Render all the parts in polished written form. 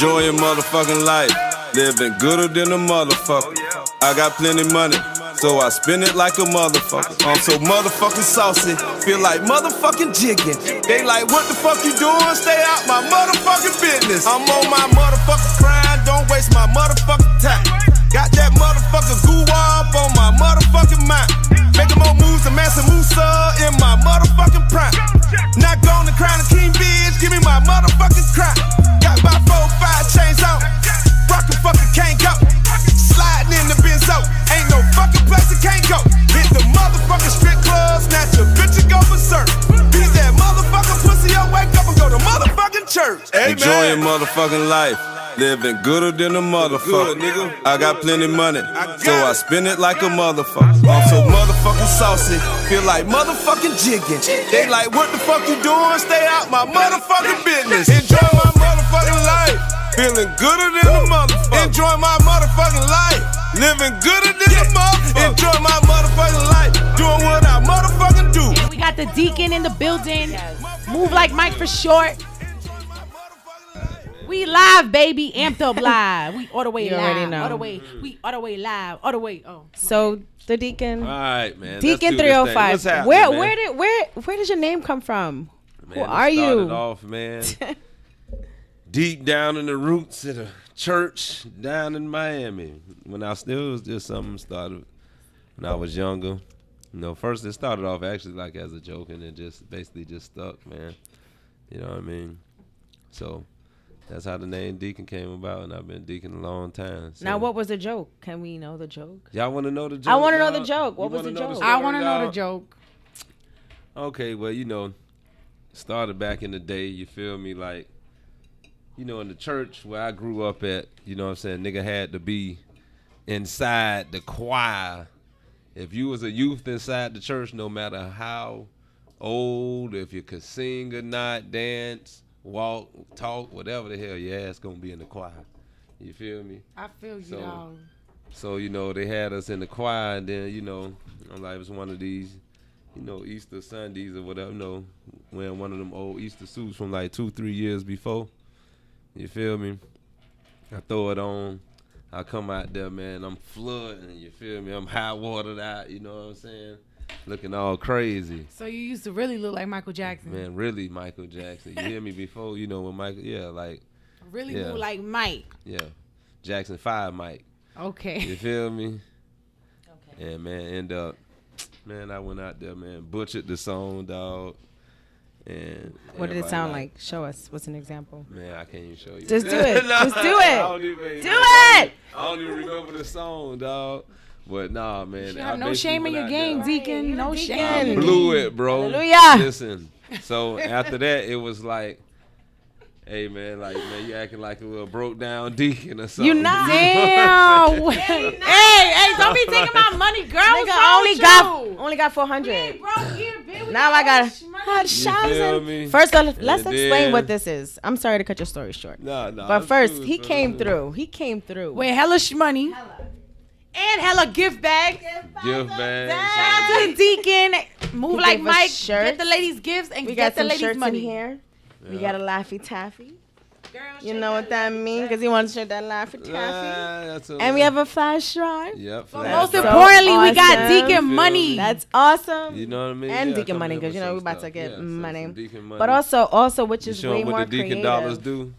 Enjoying motherfucking life, living gooder than a motherfucker. I got plenty money, so I spend it like a motherfucker. I'm so motherfucking saucy, feel like motherfucking jigging. They like, what the fuck you doing? Stay out my motherfucking business. I'm on my motherfucking grind, don't waste my motherfucking time. Got that motherfucking goo up on my motherfucking mind. Making more moves than Mansa Musa in my motherfucking prime. Not gonna crown a king bitch, give me my motherfucking crown. Got about 4-5 chains on, rockin' fucking can't go. Sliding in the benzo, ain't no fucking place I can't go. Hit the motherfucking strip club, snatch a bitch and go berserk. Beat that motherfucking pussy up, wake up and go to motherfucking church. Amen. Enjoying motherfucking life. Living gooder than a motherfucker. I got plenty money, so I spend it like a motherfucker. I'm so motherfucking saucy, feel like motherfucking jigging. They like, what the fuck you doing? Stay out my motherfucking business. Enjoy my motherfucking life, feeling gooder than a motherfucker. Enjoy my motherfucking life, living gooder than a motherfucker. Enjoy my motherfucking life, doing what I motherfucking do. We got the Deacon in the building. Move like Mike for short. We live, baby. Amped up live. We all the way live. All the way. We all the way live. All the way. Oh. So the Deacon. All right, man. Deacon 305. Where does your name come from? Man, who are you? Started off, man. Deep down in the roots of the church down in Miami. When I still was just something started when I was younger. You know, first it started off actually like as a joke and it just basically just stuck, man. You know what I mean? So that's how the name Deacon came about, and I've been Deacon a long time. So. Now, what was the joke? Can we know the joke? Y'all want to know the joke? I want to know the joke. What was the joke? I want to know the joke. Okay, well, you know, started back in the day, you feel me, like, you know, in the church where I grew up at, you know what I'm saying, nigga had to be inside the choir. If you was a youth inside the church, no matter how old, if you could sing or not, dance, walk, talk, whatever the hell your ass gonna be in the choir. You feel me? I feel you, dog. So, you know, they had us in the choir, and then, you know, I'm like, it was one of these, you know, Easter Sundays or whatever, you know, wearing one of them old Easter suits from like 2-3 years before. You feel me? I throw it on. I come out there, man, I'm flooding, you feel me? I'm high watered out, you know what I'm saying? Looking all crazy. So you used to really look like Michael Jackson. Man, really Michael Jackson. You hear me before? You know when Michael, yeah, like. Really look like Mike. Yeah. Jackson 5 Mike. Okay. You feel me? Okay. And man, end up, man, I went out there, man, butchered the song, dog. And what did it sound like? Show us. What's an example? Man, I can't even show you. Just do it. Just do it. Do it. I don't even remember the song, dog. But nah, man. You have no shame in your game, Deacon. No shame. I blew it, bro. Hallelujah. Listen. So after that, it was like, hey, man, like, man, you acting like a little broke down deacon or something. You not. Damn. hey, don't be taking my money, girl. Nigga only got 400. Now I got 1,000. First, let's explain what this is. I'm sorry to cut your story short. No. But first, he came through. He came through. With hella money. And hella gift bags. Gift bags. Shout out to the Deacon. Move He like gave us Mike. shirts. Get the ladies gifts and We get got the some ladies shirts money. in here. Yeah. We got a Laffy Taffy. Girl, You know what that means? Because he wants to shirt that Laffy Taffy. And we have a flash drive. Yep. But most importantly, we got awesome. Deacon money. That's awesome. You know what I mean? And Yeah, Deacon come money, here because, with you know, we some about to stuff. get Yeah, some money. Deacon money. But also, which is show way them more what the Deacon creative. dollars do.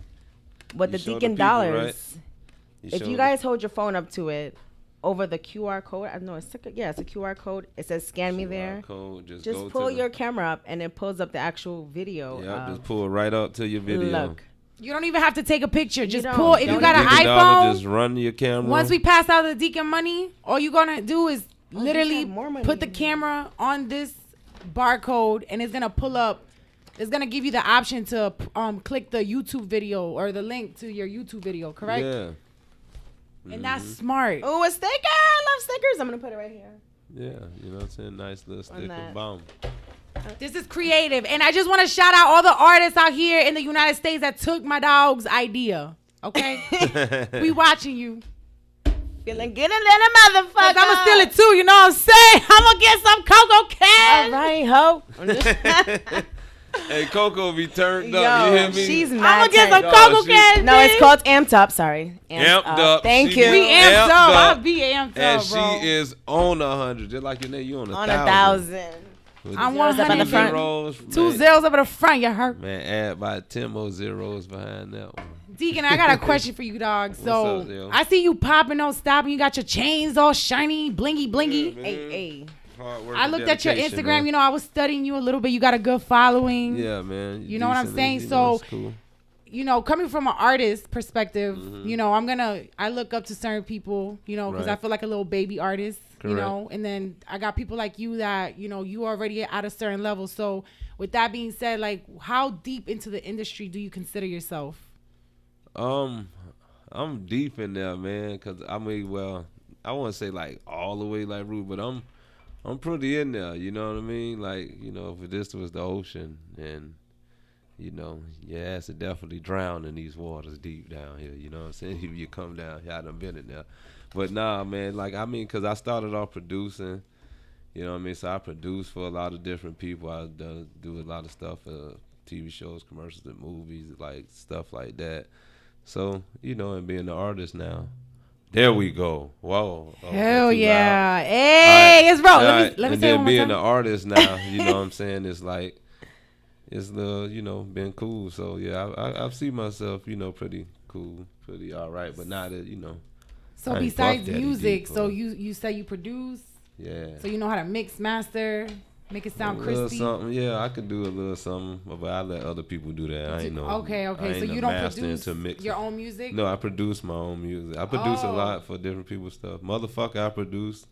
What the You show the Deacon people, dollars. right? If you guys hold your phone up to it, over the QR code, I know it's a QR code. It says scan me there. Code, just go pull your camera up and it pulls up the actual video. Yeah, just pull it right up to your video. Look. You don't even have to take a picture. Just don't. pull. If you Don't got an Deacon iPhone, dollar, just run your camera. once we pass out the Deacon money, all you're going to do is literally have more money. put the camera on this barcode and it's going to pull up. It's going to give you the option to click the YouTube video or the link to your YouTube video, correct? Yeah. And that's smart. Oh, a sticker. I love stickers. I'm going to put it right here. Yeah, you know what I'm saying? Nice little sticker that. bomb. This is creative. And I just want to shout out all the artists out here in the United States that took my dog's idea. Okay? We watching you. Feeling good in a motherfucker. I'm going to steal it too, you know what I'm saying? I'm going to get some Cocoa Cash. All right, ho. Hey, Coco be turned up. You hear me? She's mad. I'm gonna get some Coco candy. No, it's called Amped Up. Sorry. Amped up. Thank you. We amped up. I'll be amped and up, bro. she is on 100. Just like your name, you on 1,000. I'm zeros up at the front. Zeros, 2 zeros up at the front. You hurt. Man, add by 10 more zeros behind that one. Deacon, I got a question for you, dog. So What's up, yo? I see you popping, don't stopping. You got your chains all shiny, blingy, blingy. Yeah, Hey. Hard work I and looked at your dedication, Instagram. man. You know, I was studying you a little bit. You got a good following. Yeah, man. You know what I'm Decent, saying? you know, So, it's cool. you know, coming from an artist perspective, Mm-hmm. you know, I look up to certain people, you know, because I Right. feel like a little baby artist, you Correct. know, and then I got people like you that, you know, you already at a certain level. So with that being said, like, how deep into the industry do you consider yourself? I'm deep in there, man. Cause I mean, well, I won't say like all the way like Rude, but I'm pretty in there. You know what I mean? Like, you know, if this was the ocean, and you know, your ass would definitely drown in these waters deep down here. You know what I'm saying? If you come down here, I done been in there. But nah, man. Like, I mean, cause I started off producing. You know what I mean? So I produce for a lot of different people. I do a lot of stuff for TV shows, commercials, and movies, like stuff like that. So, you know, and being an artist now. There we go. Whoa. Oh, Hell too yeah. loud. Hey, it's bro. All Let right. me And say it then one more being time. an artist now, you know what I'm saying? It's like, it's the, you know, been cool. So, yeah, I see myself, you know, pretty cool, pretty all right. But not that, you know. So I ain't besides Puff Daddy music, deep, so but- you say you produce, Yeah. so you know how to mix, master, make it sound a little crispy. something, yeah, I could do a little something, but I let other people do that. I ain't know. Okay. I So ain't you a don't master produce into mixing. your own music? No, I produce my own music. I produce a Oh. lot for different people's stuff. Motherfucker, I produce.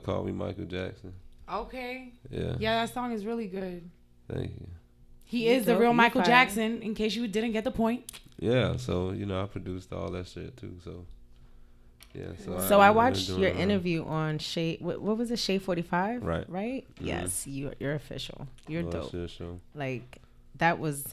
Call Me Michael Jackson. Okay. Yeah. Yeah, that song is really good. Thank you. He You is the dope, real you Michael fire. Jackson, in case you didn't get the point. Yeah, so, you know, I produced all that shit too, so. Yeah, So I I've been watched doing your it. interview on Shade. What was it? Shade 45. Right. Right. Mhm. Yes, you're official. You're Oh, dope. shit, sure. Like that was,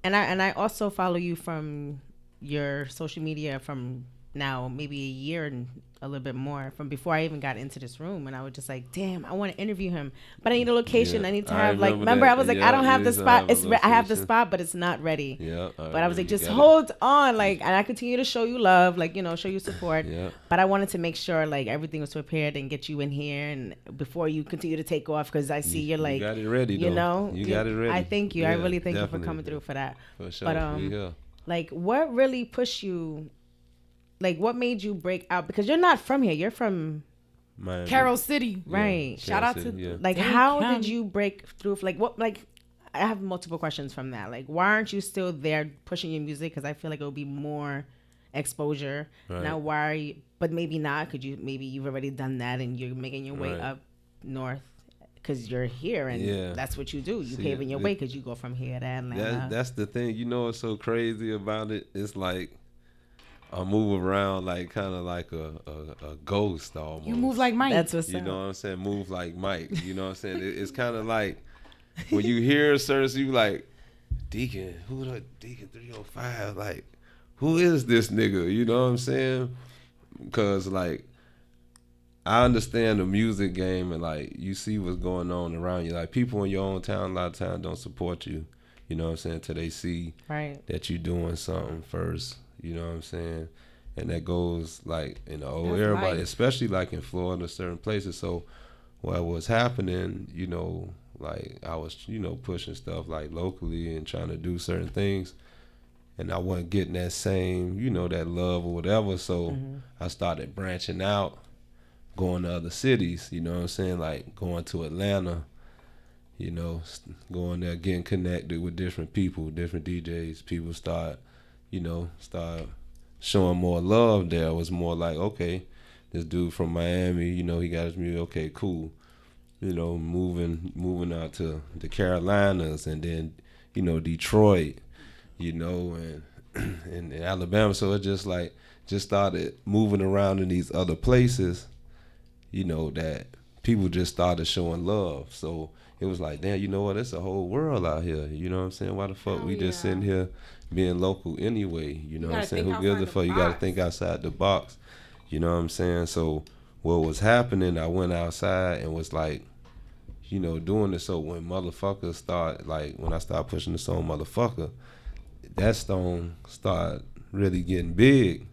and I also follow you from your social media from now maybe a year and a little bit more from before I even got into this room, and I was just like, damn, I want to interview him, but I need a location. Yeah, I need to I have like, remember remember that. I was like, Yeah, I don't have you the used to spot. have a I have the location. spot, but it's not ready. Yeah. But I was like, just got it. hold on, like, and I continue to show you love, like, you know, show you support. Yeah. But I wanted to make sure like everything was prepared and get you in here, and before you continue to take off, because I see you're like, you got it ready, you though. know, You got it ready. I thank you. I Yeah, really thank you for definitely. coming through for that. For sure. But We here. like, what really pushed you? Like, what made you break out? Because you're not from here. You're from Miami. Carroll City. Yeah, right. Shout out Carroll to- City, yeah. like, Deacon. how did you break through? Like, what? Like, I have multiple questions from that. Like, why aren't you still there pushing your music? Because I feel like it would be more exposure. Right. Now, why are you? But maybe not. Could you? Maybe you've already done that, and you're making your way Right. up north. Because you're here, and Yeah. that's what you do. You See, paving your way because you go from here to Atlanta. That's the thing. You know what's so crazy about it? It's like I move around like kind of like a ghost almost. You move like Mike. That's what's You up. know what I'm saying? Move like Mike. You know what I'm saying? It's kind of like when you hear certain, you like, Deacon, who the Deacon 305? Like, who is this nigga? You know what I'm saying? Because like, I understand the music game, and like you see what's going on around you. Like people in your own town a lot of times don't support you. You know what I'm saying? Till they see Right. that you doing something first. You know what I'm saying? And that goes like in the whole That's everybody, life. especially like in Florida, certain places. So what was happening, you know, like I was, you know, pushing stuff like locally and trying to do certain things. And I wasn't getting that same, you know, that love or whatever. So I started branching out, going to other cities, you know what I'm saying? Like going to Atlanta, you know, going there, getting connected with different people, different DJs. People start showing more love there. It was more like, okay, this dude from Miami, you know, he got his music, okay, cool. You know, moving out to the Carolinas and then, you know, Detroit, you know, and Alabama. So it just started moving around in these other places, you know, that people just started showing love. So it was like, damn, you know what? It's a whole world out here. You know what I'm saying? Why the fuck we just sitting here being local anyway? You know what I'm saying? Who gives a fuck? You got to think outside the box. You know what I'm saying? So what was happening, I went outside and was like, doing it. So when motherfucker start, like when I start pushing the song motherfucker, that song start really getting big.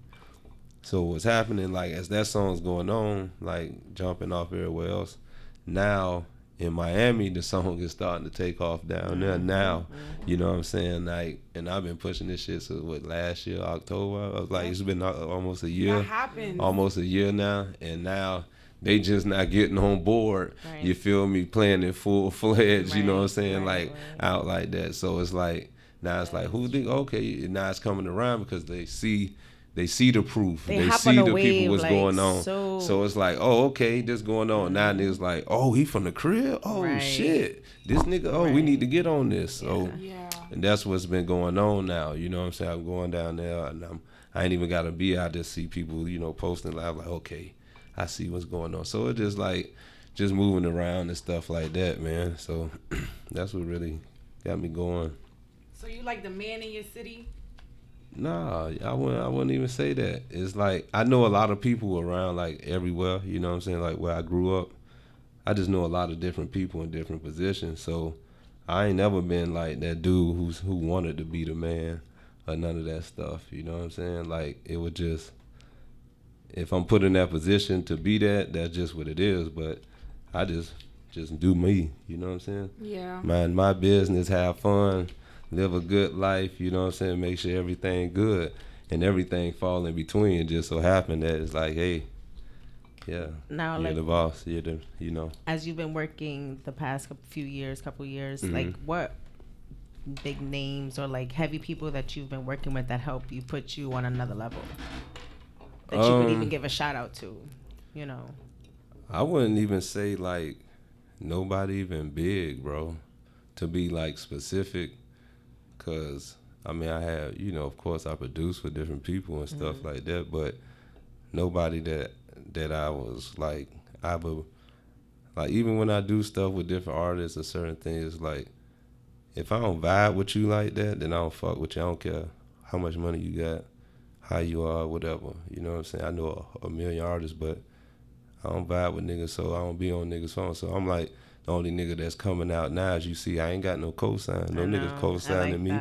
So what's happening, like as that song's going on, like jumping off everywhere else, now in Miami the song is starting to take off down there now. You know what I'm saying? Like, and I've been pushing this shit since last year, October. I was like, it's been almost a year. That happens. Almost a year now, and now they just not getting on board. Right. You feel me? Playing it full fledged. You know what I'm saying? Right, Like out like that. So it's like now it's like who think okay? And now it's coming around because they see the proof. They They hop see on a the wave, people what's like, going on. so it's like, oh, okay, this going on. Now niggas like, oh, he from the crib? Oh, Right. shit. This nigga, oh, we Right. need to get on this. So, Yeah. and that's what's been going on now. You know what I'm saying? I'm going down there and I ain't even got to be out there see people, posting live. Like, okay, I see what's going on. So it's just like, just moving around and stuff like that, man. So that's what really got me going. So you like the man in your city? Nah, I wouldn't even say that. It's like I know a lot of people around, like everywhere. You know what I'm saying? Like where I grew up, I just know a lot of different people in different positions. So I ain't never been like that dude who wanted to be the man or none of that stuff. You know what I'm saying? Like it would just, if I'm put in that position to be that, that's just what it is. But I just do me. You know what I'm saying? Yeah. Mind my business, have fun, live a good life, you know what I'm saying? Make sure everything good and everything fall in between. It just so happened that it's like, hey, yeah, Now, you're like, the boss, as you've been working the past couple years, Mm-hmm. like what big names or like heavy people that you've been working with that help you put you on another level that you could even give a shout out to, I wouldn't even say like nobody even big, bro, to be like specific. Cause I mean, I have, of course I produce for different people and stuff like that, but nobody that I was like, even when I do stuff with different artists or certain things, like if I don't vibe with you like that, then I don't fuck with you. I don't care how much money you got, how you are, whatever. You know what I'm saying? I know a million artists, but I don't vibe with niggas, so I don't be on niggas' phone. So I'm like, the only nigga that's coming out now, as you see, I ain't got no cosign. No niggas co-signing me.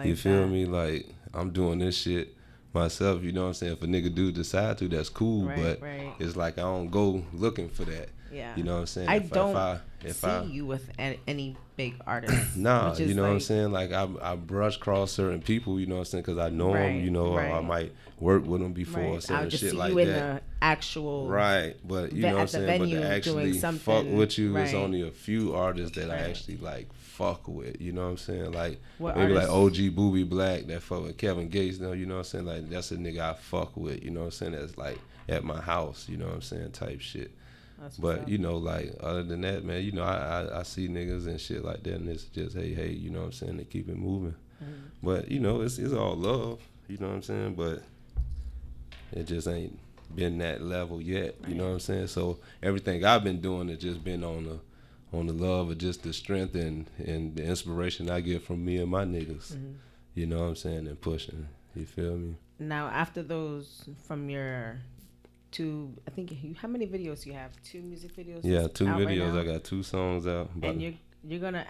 You feel me? Like, I'm doing this shit myself, you know what I'm saying? If a nigga do decide to, that's cool, but it's like I don't go looking for that. Yeah. You know what I'm saying? I if don't if see you with any big artists. Nah, which is you know what I'm like- saying? Like I brush cross certain people, you know what I'm saying? Because I know them, or I might work with them before, Right. certain I'll just shit see like you that. in the actual Right, but you know what I'm at the saying? But venue to doing actually fuck something, with you, it's right. only a few artists that I Right. actually like fuck with. You know what I'm saying? Like What maybe artists? like OG Booby Black that fuck with Kevin Gates. You know what I'm saying? Like that's a nigga I fuck with. You know what I'm saying? That's like at my house. You know what I'm saying? Type shit. That's what's But up. like other than that, man, I see niggas and shit like that, and it's just hey, you know what I'm saying? They keep it moving. But it's all love. You know what I'm saying? But it just ain't been that level yet. You know what I'm saying? So everything I've been doing has just been on the love of just the strength and the inspiration I get from me and my niggas. You know what I'm saying? And pushing. You feel me? Now, after those, from your two, I think how many videos you have? 2 music videos. Yeah, 2 out right videos. now? I got 2 songs out. And you're gonna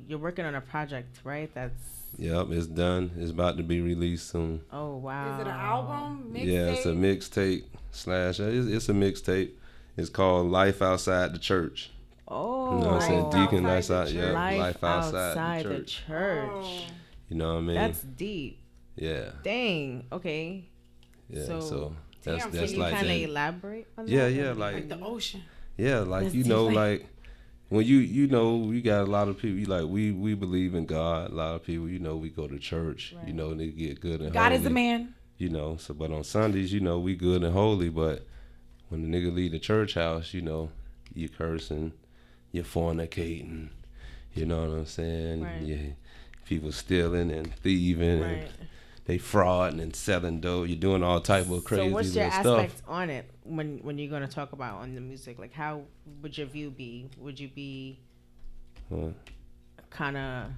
you're working on a project, right? That's Yep, it's done. It's about to be released soon. oh wow. Is it an album? Mixtape? Yeah, it's a mixtape slash. It's a mixtape. It's called Life Outside the Church. Oh, You know what I'm saying? Life Deacon, Outside life the outside. Yeah, Church. life outside the the church. church. Oh. You know what I mean? That's deep. Yeah. Dang. Okay. Yeah. So- So Damn, that's so Can you like kind of that. elaborate on Yeah, that? yeah, Like the ocean. Yeah, like That's you know, deep. like when you know, we got a lot of people. Like we believe in God. A lot of people, we go to church. Right. You know, and they get good and God holy. is a man. You know, so but on Sundays, we good and holy. But when the nigga leave the church house, you cursing, you fornicating. You know what I'm saying? Right. Yeah, people stealing and thieving. Right. And they frauding and selling dough. You're doing all type of crazy So what's your little stuff. aspect on it when you're gonna talk about on the music? Like how would your view be? Would you be Huh. kind of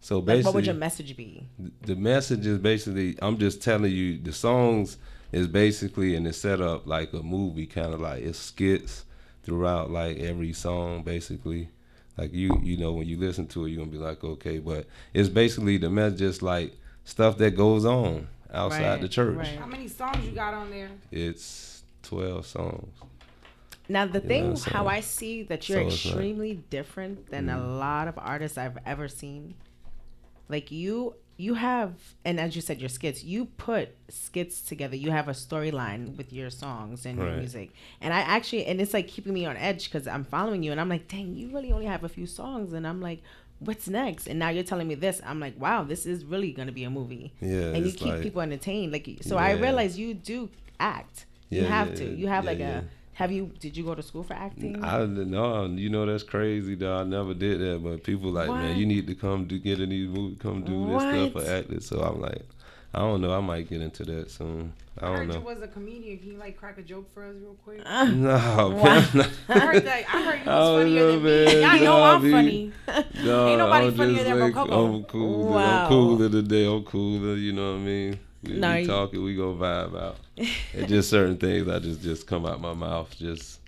So like basically, what would your message be? the message is basically, I'm just telling you, the songs is basically, and it's set up like a movie, kind of like it's skits throughout like every song basically. Like you know when you listen to it you're gonna be like okay, but it's basically the message just like stuff that goes on outside the church. Right. How many songs you got on there? It's 12 songs. Now the thing, so- how I see that you're so it's like- extremely different than a lot of artists I've ever seen. Like you have, and as you said, your skits. You put skits together. You have a storyline with your songs and your Right. music. And I actually, and it's like keeping me on edge because I'm following you, and I'm like, dang, you really only have a few songs, and I'm like, what's next? And now you're telling me this. I'm like, wow, this is really gonna be a movie. Yeah, and you it's keep like- people entertained. Like, so I Yeah. realize you do act. You Yeah, have yeah, to. You have yeah, like yeah. did you go to school for acting? I don't know, you know that's crazy though. I never did that, but people like, man, What? you need to come do get in these movies, come do this stuff What? for acting. So I'm like, I don't know, I might get into that soon. I I don't heard you know. was a comedian. Can you like crack a joke for us real quick? No, man, I heard that. I heard you I was don't funnier know, than me. man. Y'all know Nah, I'm dude. funny. no, Ain't nobody I'm funnier just than like, Rococo. I'm cool. Wow. I'm cooler today. I'm cooler. You know what I mean? We No, you- talking, we go vibe out. And just certain things, I just come out my mouth, just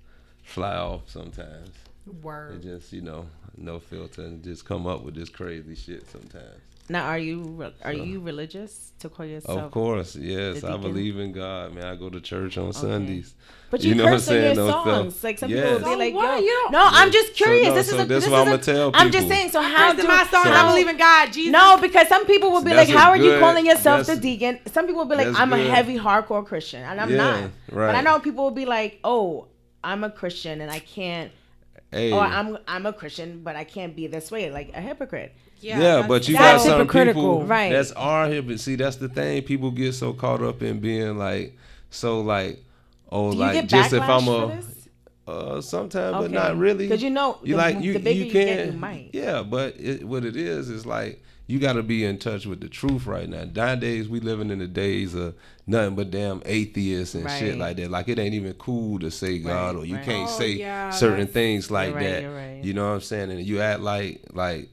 fly off sometimes. It Word. just, no filter, and just come up with this crazy shit sometimes. Now, are you religious to call yourself? Of course, yes. the I Deacon? believe in God, man. I go to church on Sundays. But you know what I'm curse on your saying? Those songs. stuff. Like some people Yes. will be like, So what? yo. You don't- No, I'm just curious. So, no, this so is a, that's this what is I'ma a- tell I'm just people. saying. So I how curse do in my songs. So- I believe in God, Jesus. No, because some people will be like, That's a how are you good- calling yourself the that's- Deacon? Some people will be like, that's I'm a good. heavy hardcore Christian, and I'm Yeah, not. But I right. know people will be like, oh, I'm a Christian and I can't, Hey. or I'm a Christian but I can't be this way, like a hypocrite. Yeah, but you that's got some hypocritical. people Right. that's are hypocrite. See, that's the thing. People get so caught up in being like, so like, oh, Do you like get just if backlash I'm for a, this? sometimes, but Okay. not really. Because you know, you the, like the bigger you get, you can, might. yeah. But what it is like you got to be in touch with the truth right now. Nowadays, we living in the days of nothing but damn atheists and shit Right. like that. Like it ain't even cool to say God or you right. can't Oh, say yeah, certain that's- things like You're right, that. you're right. You know what I'm saying? And you act like.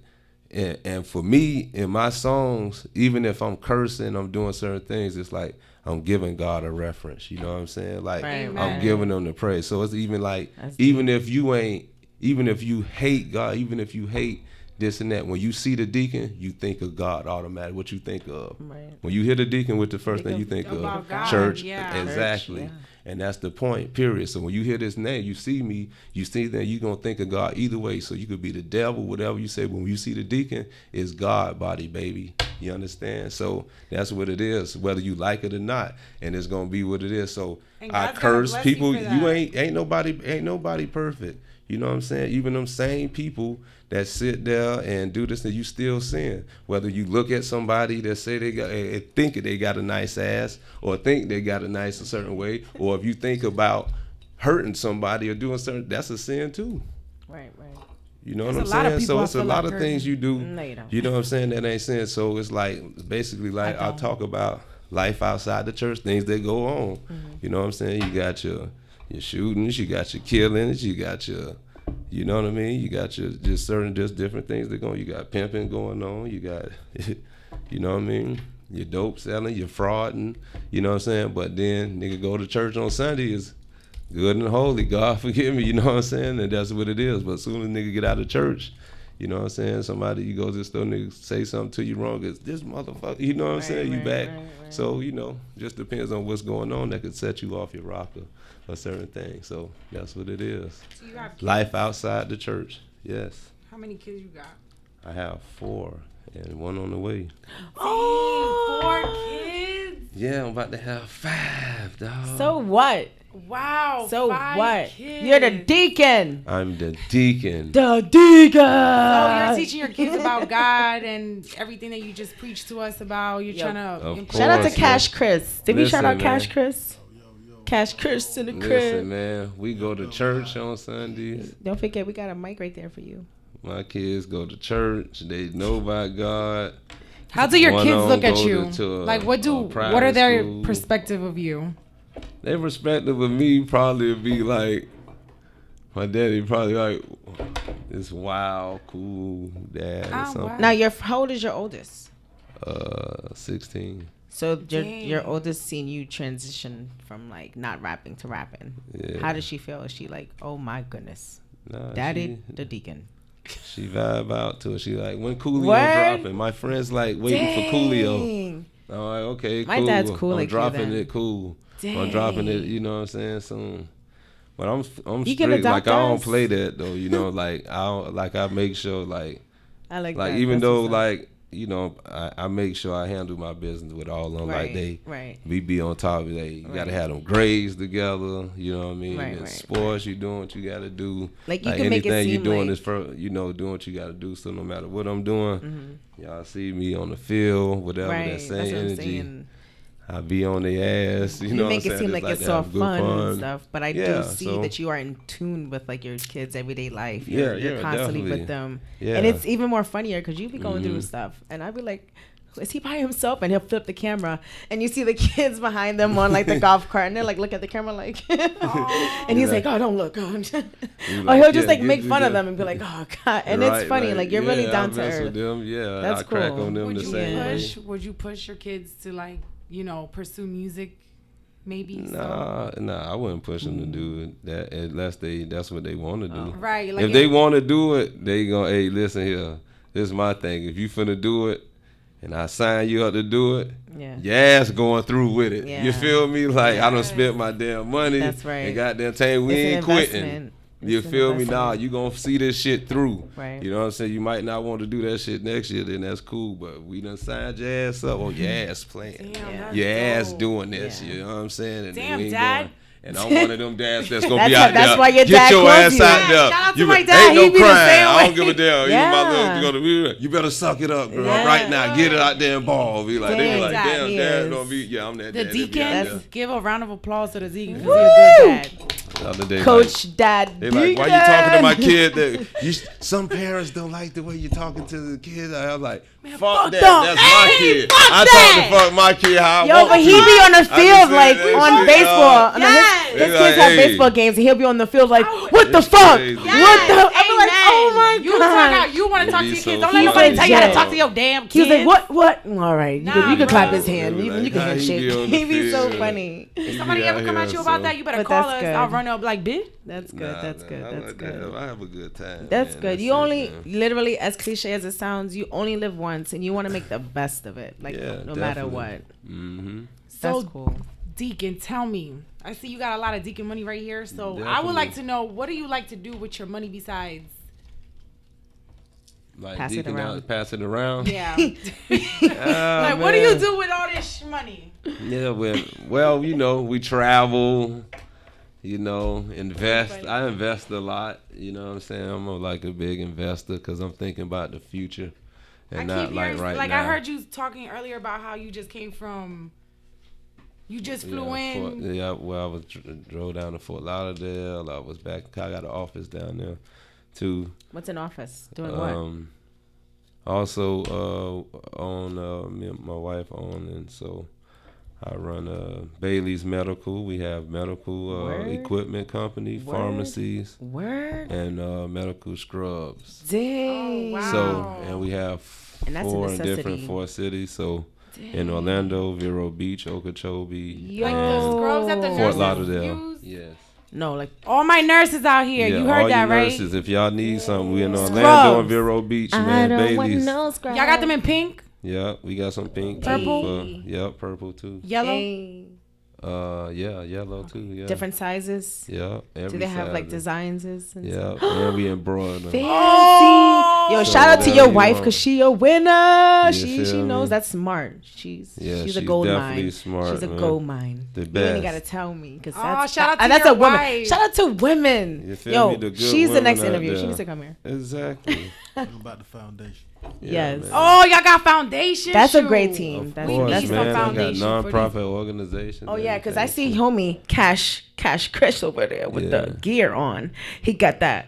And for me, in my songs, even if I'm cursing, I'm doing certain things, it's like I'm giving God a reference. You know what I'm saying? Like Right, I'm right. giving them the praise. So it's even like, That's even if you hate God, even if you hate this and that, when you see the Deacon, you think of God automatically. What you think of? Right. When you hear the Deacon, what the first Think thing you of- think About of? God, Church. yeah. Exactly. Church, yeah. And that's the point, period. So when you hear this name, you see me, you see that you're going to think of God either way. So you could be the devil, whatever you say. But when you see the Deacon, it's God body, baby. You understand? So that's what it is, whether you like it or not. And it's going to be what it is. So And I God's gonna curse bless you people. for You that. ain't nobody perfect. You know what I'm saying? Even them same people that sit there and do this, and you still sin. Whether you look at somebody that say they got, think they got a nice ass, or think they got a nice a certain way, or if you think about hurting somebody or doing certain, that's a sin too. Right. You know There's what a I'm lot of saying? people So I it's a feel lot like of things you do. No, you don't. You know what I'm saying? That ain't sin. So it's like basically like I don't. talk about life outside the church, things that go on. You know what I'm saying? You got your shootings, you got your killings, you got your, you know what I mean? You got your just different things that go on. You got pimping going on. You got, you know what I mean? Your dope selling, your frauding. You know what I'm saying? But then nigga go to church on Sunday is good and holy. God forgive me. You know what I'm saying? And that's what it is. But as soon as nigga get out of church, you know what I'm saying? Somebody, you go to the store, nigga say something to you wrong. It's this motherfucker. You know what I'm saying? You back. Right. So, you know, just depends on what's going on that could set you off your rocker or certain things. So that's what it is. So you have kids. Life outside the church. Yes. How many kids you got? I have 4 and 1 on the way. Oh, 4 kids. Yeah, I'm about to have 5, dog. So what? Wow. So 5 what? Kids. You're the Deacon. I'm the Deacon. The Deacon. So you're teaching your kids about God and everything that you just preached to us about. You're Yo. trying to Of implement- Shout out to course, Cash Chris. Did we Listen, shout out man. Cash Chris? Cash Chris in the crib. Listen, man, we go to church on Sundays. Don't forget, we got a mic right there for you. My kids go to church. They know about God. How do your One kids on look at go you? to a- Like, a what are private their school. perspective of you? Their perspective of me probably would be like, my daddy probably like, this wild, cool dad or Oh, something. wow. Now, how old is your oldest? 16. So your oldest seen you transition from like not rapping to rapping. Yeah. How does she feel? Is she like, oh my goodness, Nah, Daddy, the Deacon? She vibe out to it. She like, when Coolio Word? dropping? My friends like waiting for Coolio. Dang. I'm like, okay, My cool. dad's cool I'm like you dropping then. it, cool. Dang. I'm dropping it, you know what I'm saying, soon. But I'm You can strict. Like adopt I don't us? play that though, you know. Like I make sure like I like like that. even That's though what's up. like you know I make sure I handle my business with all of them. Like they right. we be on top of it. You gotta Right. have them grades together. You know what I mean? Right, In right, sports, you doing what you gotta do. Like, you can make it anything you seem doing like- is for doing what you gotta do. So no matter what I'm doing, Mm-hmm. y'all see me on the field, whatever Right. that same That's what I'm energy. saying. I be on their ass. You know You make what I'm it saying? seem like Just it's to all have good fun and stuff, but I Yeah, do see so- that you are in tune with like your kids' everyday life. Yeah, You're constantly definitely. with them, Yeah. and it's even more funnier because you be going through Mhm. stuff, and I'd be like, "Is he by himself?" And he'll flip the camera, and you see the kids behind them on like the golf cart, and they're like, look at the camera, like, and he's Yeah. like, "Oh, don't look." Or like, he'll just yeah, like get make you fun of there. them and be like, "Oh God," and Right, it's funny, like you're really yeah, down I to mess with earth. them. Yeah, That's I crack cool. on them Would the you same way. would you push your kids to like, pursue music? Maybe. Nah, I wouldn't push them to do that unless that's what they want to do. Right. Like If they want to do it, they gonna, hey, listen here, this is my thing. If you finna do it, and I sign you up to do it, Yeah. your ass going through with it. Yeah. You feel me? Like I done Yes. spent my damn money. That's right. And goddamn thing, we It's an ain't quitting. investment. You It's an feel me? investment. Nah, you gonna see this shit through. Right. You know what I'm saying? You might not want to do that shit next year, then that's cool. But we done signed your ass up. Oh, your ass playing. Damn, Yeah. that's Your ass dope. doing this. Yeah. You know what I'm saying? And Damn, we ain't Dad. going- and I'm one of them dads that's gonna be That's out there. that's why your Get dad your close ass you. out there. Shout out to You my be- dad. Ain't no He be the crying. same I way. don't give a damn. Yeah. You better suck it up, girl. Yeah. Right now, get it out there and ball. Be like, they be Dang, like, Dad, damn, he dad is. gonna be. Yeah, I'm that The dad. They be out Deacon. there. Give a round of applause to the Deacon because Woo! he's a good dad. The other day, like, Coach Dad. they like, why you talking to my kid? That some parents don't like the way you talking to the kid. I was like, fuck that. them. That's my Hey, kid. fuck I that. talk to fuck my kid how I Yo, want but he to. be on the I just field said like that on shit, baseball. And Yes. his They kids like, have hey. baseball games, and he'll be on the field like, what the It's fuck? crazy. What the? I be like, oh my You talk out. god. You want to talk to It'd your be kids? so Don't let He nobody said tell you how to yes. talk to your damn kids. He was like, what? All right, you Nah, can bro. clap his hand. They be You can like, handshake. he be on the He be so field. funny. If somebody He ever out come at here, you about so- that, you better But call that's us. good. I'll run up like, bitch. That's good. Nah, That's good. I That's like good. that. I have a good time. That's man. good. You it, only, man. literally, as cliche as it sounds, you only live once, and you want to make the best of it, like Yeah, no matter definitely. what. Mm-hmm. That's So, cool. Deacon, tell me. I see you got a lot of Deacon money right here. So I would Definitely. like to know, what do you like to do with your money besides? Like Pass it Deacon around. out, pass it around. Yeah. Ah, Like, what do you man. do with all this money? Yeah, well, we travel, invest. I invest a lot. You know what I'm saying? I'm like a big investor because I'm thinking about the future and I not keep like hearing, right like now. I heard you talking earlier about how you just came from, you just flew in. I was drove down to Fort Lauderdale. I was back. I got an office down there too. What's in office? Doing what? Also, me and my wife own, and so I run Bailey's Medical. We have medical Word? equipment company, Word? pharmacies, Word? and medical scrubs. Dang. Oh, wow. So, and we have And that's a 4 in different necessity. 4 cities. So, in Orlando, Vero Beach, Okeechobee, Yo. Like the scrubs that the Fort nurses Fort Lauderdale. use. Yes. No, like, All my nurses out here. Yeah, You heard all that, you right? nurses, if y'all need something, we in Orlando Scrubs. and Vero Beach, I man. don't want Bailey's. no scrub. Y'all got them in pink, Yeah, we got some pink too. Purple? Yep, purple too. yellow. Hey. Yeah, yellow too. Yeah. Different sizes. Yeah. Do they have like size. designs? And Yeah, and we embroider. Fancy. Oh! Yo, So shout out to whatever your you wife want. because she a winner. You She feel knows me? that's smart. She's Yeah, she's a she's gold definitely mine. smart, She's a man. gold mine. The You ain't best. gotta tell me because Oh, that's shout out to that's your a woman. wife. Shout out to women. You feel Yo, me? The good she's the women next out interview. She there. needs to come here. Exactly. What about the foundation? Yes. man. Oh, y'all got foundation. That's a shoes. great team. Of That's- course, that's some man. I got foundation for these- non-profit organizations. Oh yeah, because I everything. see homie Cash Chris over there with Yeah. the gear on. He got that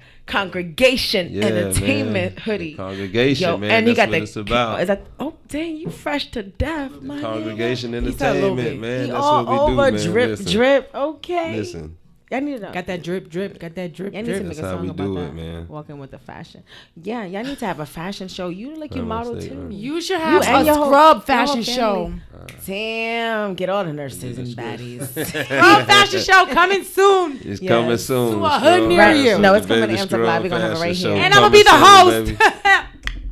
congregation Yeah, entertainment man. hoodie. The congregation, Yo, man. and he That's got what the it's about. Is that, oh dang, you fresh to death, my Congregation nigga. He's a little entertainment, bit. man. He That's all what we do, over man. drip, Listen. drip. Okay. Listen, Y'all need to Got that drip. Got that drip. Y'all need to drip. make That's a how song we about do that. it, man. Walking with the fashion. Yeah, y'all need to have a fashion show. You I you model must say, too. You should have and a your whole- scrub your fashion whole show. family. Damn, get all the nurses and baddies. Scrub fashion show coming soon. It's Yes. coming soon. To a hood Scrub near fashion you. show, No, it's the coming to Baby Amsterdam Live. We're Scrub gonna have it right fashion here. show And I'm gonna be the coming soon, host.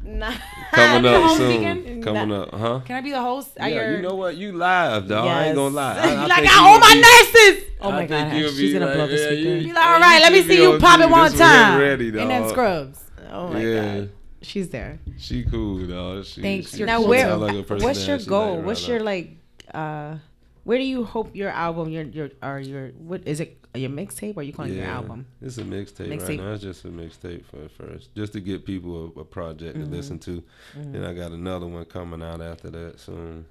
baby. Nah. Coming the up host soon. again? Coming up, huh? Can I be the host? at Yeah, your... you know what? You live, dog. I ain't gonna lie. You like, think I you all would my be- nurses. Oh my I think God, you'll she's be gonna like, blow the yeah, speaker. Be like, all right, let me should be see you on pop it duty. one This one time. ready, And then dog. scrubs. Oh my Yeah. God, she's there. She cool, dog. Thanks, She you're Now cool. where? sound like a person What's that your she goal? like What's right your now. like? Where do you hope your album, your what is it? Your mixtape? Or are you calling it your album? It's a mixtape right Mixtape. now. It's just a mixtape for first, just to get people a project to listen to. Then I got another one coming out after that soon,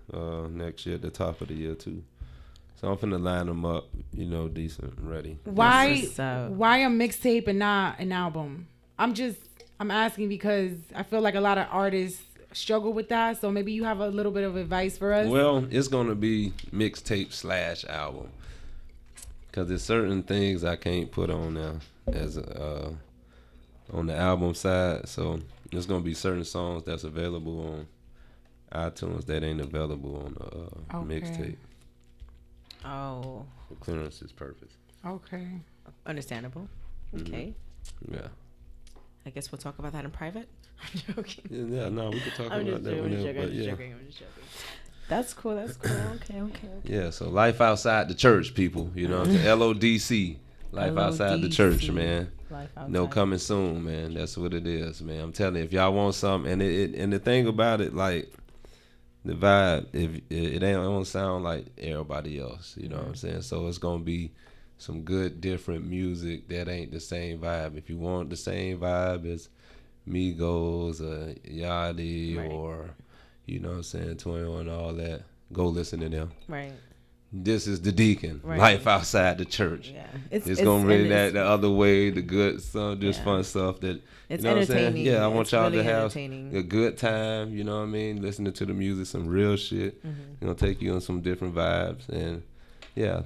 next year at the top of the year too. So I'm finna line them up, decent, ready. Why That's what's up. why a mixtape and not an album? I'm asking because I feel like a lot of artists struggle with that. So maybe you have a little bit of advice for us. Well, it's gonna be mixtape / album, cause there's certain things I can't put on there as on the album side. So there's gonna be certain songs that's available on iTunes that ain't available on the Okay. mixtape Oh, for clearance's purpose. Okay. understandable. Okay, Yeah. I guess we'll talk about that in private. I'm joking. Yeah, no, we could talk I'm about just that joking. whenever, but yeah. I'm just joking. That's cool. Okay. Yeah, so life outside the church, people. You know what I'm saying? LODC. Life outside the church, LODC. man. Life outside. No coming soon, man. That's what it is, man. I'm telling you, if y'all want something, and the thing about it, like the vibe, if it don't sound like everybody else, you know what I'm saying? So it's gonna be some good different music that ain't the same vibe. If you want the same vibe as Migos or Yachty Right. or you know what I'm saying, 21 and all that, go listen to them. Right. This is the Deacon. Right. Life outside the church. Yeah. It's gonna bring and that it's- the other way, the good stuff, just Yeah. fun stuff that It's you know what I'm saying? entertaining. Yeah, I want It's y'all really to have entertaining. a good time, you know what I mean? Listening to the music, some real shit. Take you on some different vibes and yeah,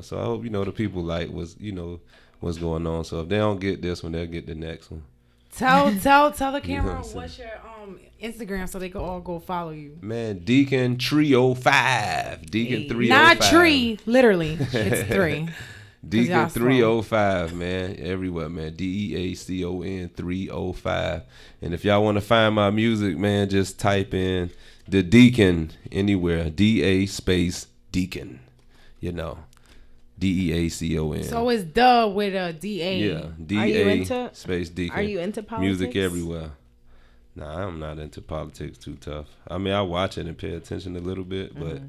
so I hope the people like what's going on. So if they don't get this one, they'll get the next one. Tell the camera what I'm saying? what's your Instagram so they can all go follow you. Man, Deacon 305. Deacon Hey. 305. Not tree, literally. It's 3. Deacon y'all slow. 305, man. Everywhere, man. DEACON 305. And if y'all want to find my music, man, just type in the Deacon anywhere. DA space Deacon. DEACON. So it's duh with a DA. Yeah. DA space Deacon. Are you into politics? Music everywhere. Nah, I'm not into politics too tough. I mean, I watch it and pay attention a little bit, but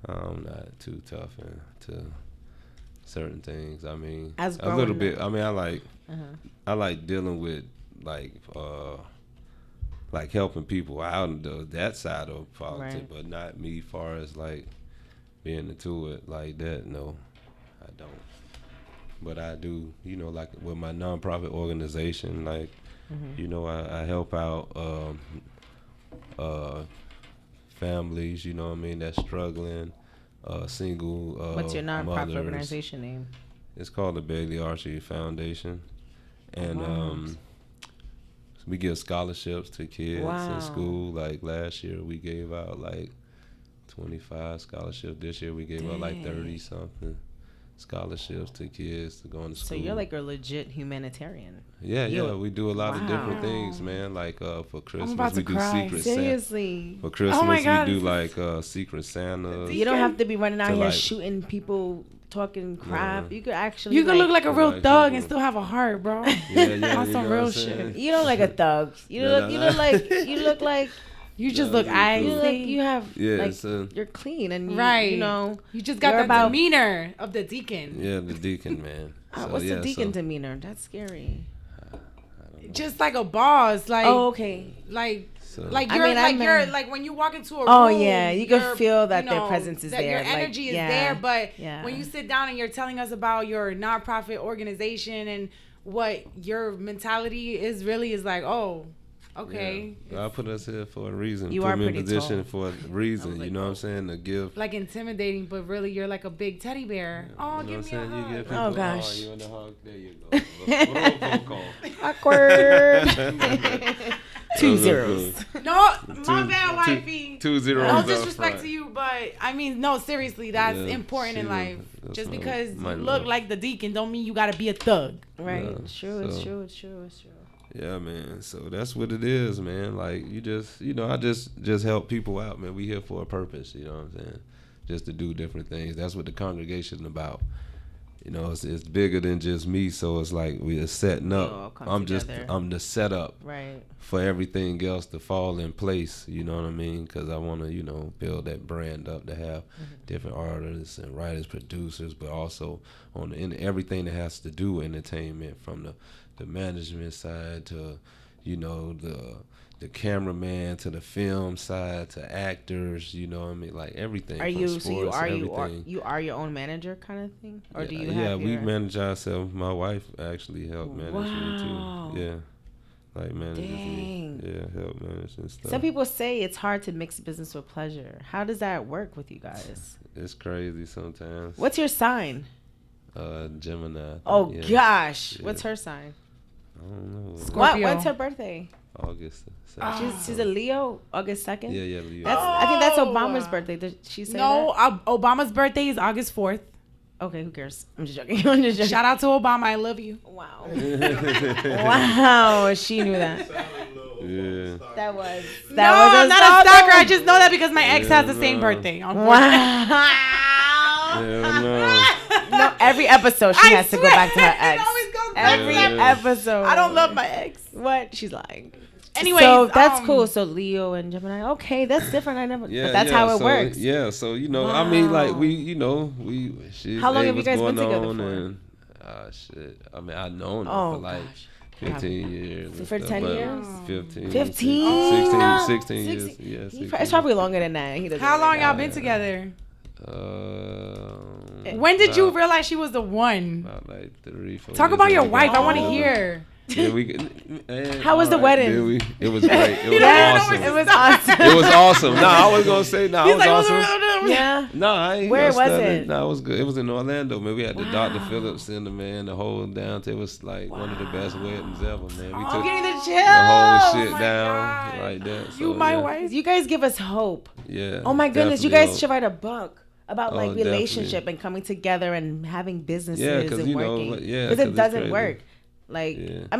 I'm not too tough into certain things. I mean, As a little growing bit. I mean, I like dealing with like helping people out and that side of politics, Right. but not me far as like being into it like that. No, I don't. But I do, like with my nonprofit organization, like, I help out families, what I mean, that's struggling, single What's your nonprofit mothers. organization name? It's called the Bailey Archie Foundation. And Wow. we give scholarships to kids Wow. in school. Like last year we gave out like 25 scholarships. This year we gave out like 30 something scholarships to kids to go into school. So you're like a legit humanitarian. Yeah, we do a lot of different Wow. things, man. Like for Christmas about we to do cry. Secret Santa. Seriously. For Christmas my God, we do this like Secret Santa. You don't have to be running out To here like- shooting people, talking crap. You could actually. You can look like a real Like thug people. and still have a heart, bro. Yeah, On you some know real what I'm shit. saying? You don't like a thug. You No, look. no, You no. look like. You look like. You just Yeah, look you You cool. look. icy. You have. Yeah, like, so- you're clean and you, Right. You know. You just got You're that about- demeanor of the Deacon. Yeah, the Deacon, man. What's yeah, the deacon demeanor? That's scary. Just like a boss. Like, Oh, okay. like, So- like I you're mean, like I'm you're a- like when you walk into a Oh, room. yeah, you can you're, feel that their presence is that there, Your like, energy is yeah, there, but yeah. when you sit down and you're telling us about your nonprofit organization and what your mentality is really is like, oh, Okay. Yeah. God put us here for a reason. You put are me in pretty position tall. for a reason. like, You know what I'm saying? To give. Like intimidating, but really you're like a big teddy bear. Oh, You know give what me a I'm saying? You hug. give people, Oh, gosh. you in the hug. There you go. Phone call. Awkward. 2 zeros. No, my bad, wifey. 2 zeros. No up disrespect front. to you, but I mean, no, seriously, that's Yeah, important in she life. that's Just my- because you my look love. like the Deacon don't mean you gotta be a thug. Right. Yeah, It's true. It's so- true. It's true. It's true. Yeah, man. So that's what it is, man. Like you just, I just help people out, man. We here for a purpose, you know what I'm saying? Just to do different things. That's what the congregation about. You know, it's bigger than just me. So it's like we're setting all up. come together. I'm the setup Right. for everything else to fall in place. You know what I mean? Because I want to, build that brand up to have different artists and writers, producers, but also in everything that has to do with entertainment, from the management side to, the cameraman, to the film side, to actors. You know what I mean? Like everything. Are from you? sports, So you are everything. you are your own manager kind of thing, or do you Yeah, have? we your, manage ourselves. My wife actually helped manage Wow. me too. Yeah, like manages Dang. me. Yeah, help manage and stuff. Some people say it's hard to mix business with pleasure. How does that work with you guys? It's crazy sometimes. What's your sign? Gemini. I think, Oh yeah. gosh, Yeah. what's her sign? I don't know. Scorpio. When's her birthday? August. She's a Leo, August 2nd. Yeah, Leo. I think that's Oh. Obama's birthday. Did she say No, Obama's birthday is August 4th. that? Okay, who cares? I'm just joking. I'm just joking. Shout out to Obama. I love you. Wow. Wow, she knew that. Yeah. That was No, I'm not a stalker. stalker. I just know that because my ex has the same no. birthday. Wow. Yeah, no. No, every episode she has to go back to her ex. It always goes back Every to that. episode. I don't love my ex. What? She's lying. Anyways, so that's cool. So Leo and Gemini. Okay, that's different. I never. Yeah, but that's how it so, works. Yeah, so I mean, like Wow. we. She's How long have you what's guys been going together on for? And, shit. I mean, I've known her Oh for like gosh. 15 years. and For stuff, 10 but years? 15. 15? 16 years. Yeah, 16. It's probably longer than that. He doesn't How long really y'all know. been together? Uh, When did you about- realize she was the one? About like 3-4 Talk years about ago, your we wife. got I want to together. hear. Yeah, man, How was the alright, wedding? did we? It was great. It was Yeah, awesome. it was awesome. It was awesome. Nah, I was gonna say nah, it was awesome. Yeah. No, I ain't. Where gonna was study. it? No, it was good. It was in Orlando, man. We had the Dr. Wow. Phillips in the man, the whole down. It was like one of the best weddings ever, man. We I'm took getting the the chills. whole shit my down God. like that. You So, my yeah. wife. You guys give us hope. Yeah. Oh my goodness, you definitely guys should write a book about like Oh, relationship definitely. and coming together and having businesses Yeah, 'cause, and you know, working. like, yeah, because 'cause it it's doesn't crazy. work. Like Yeah. I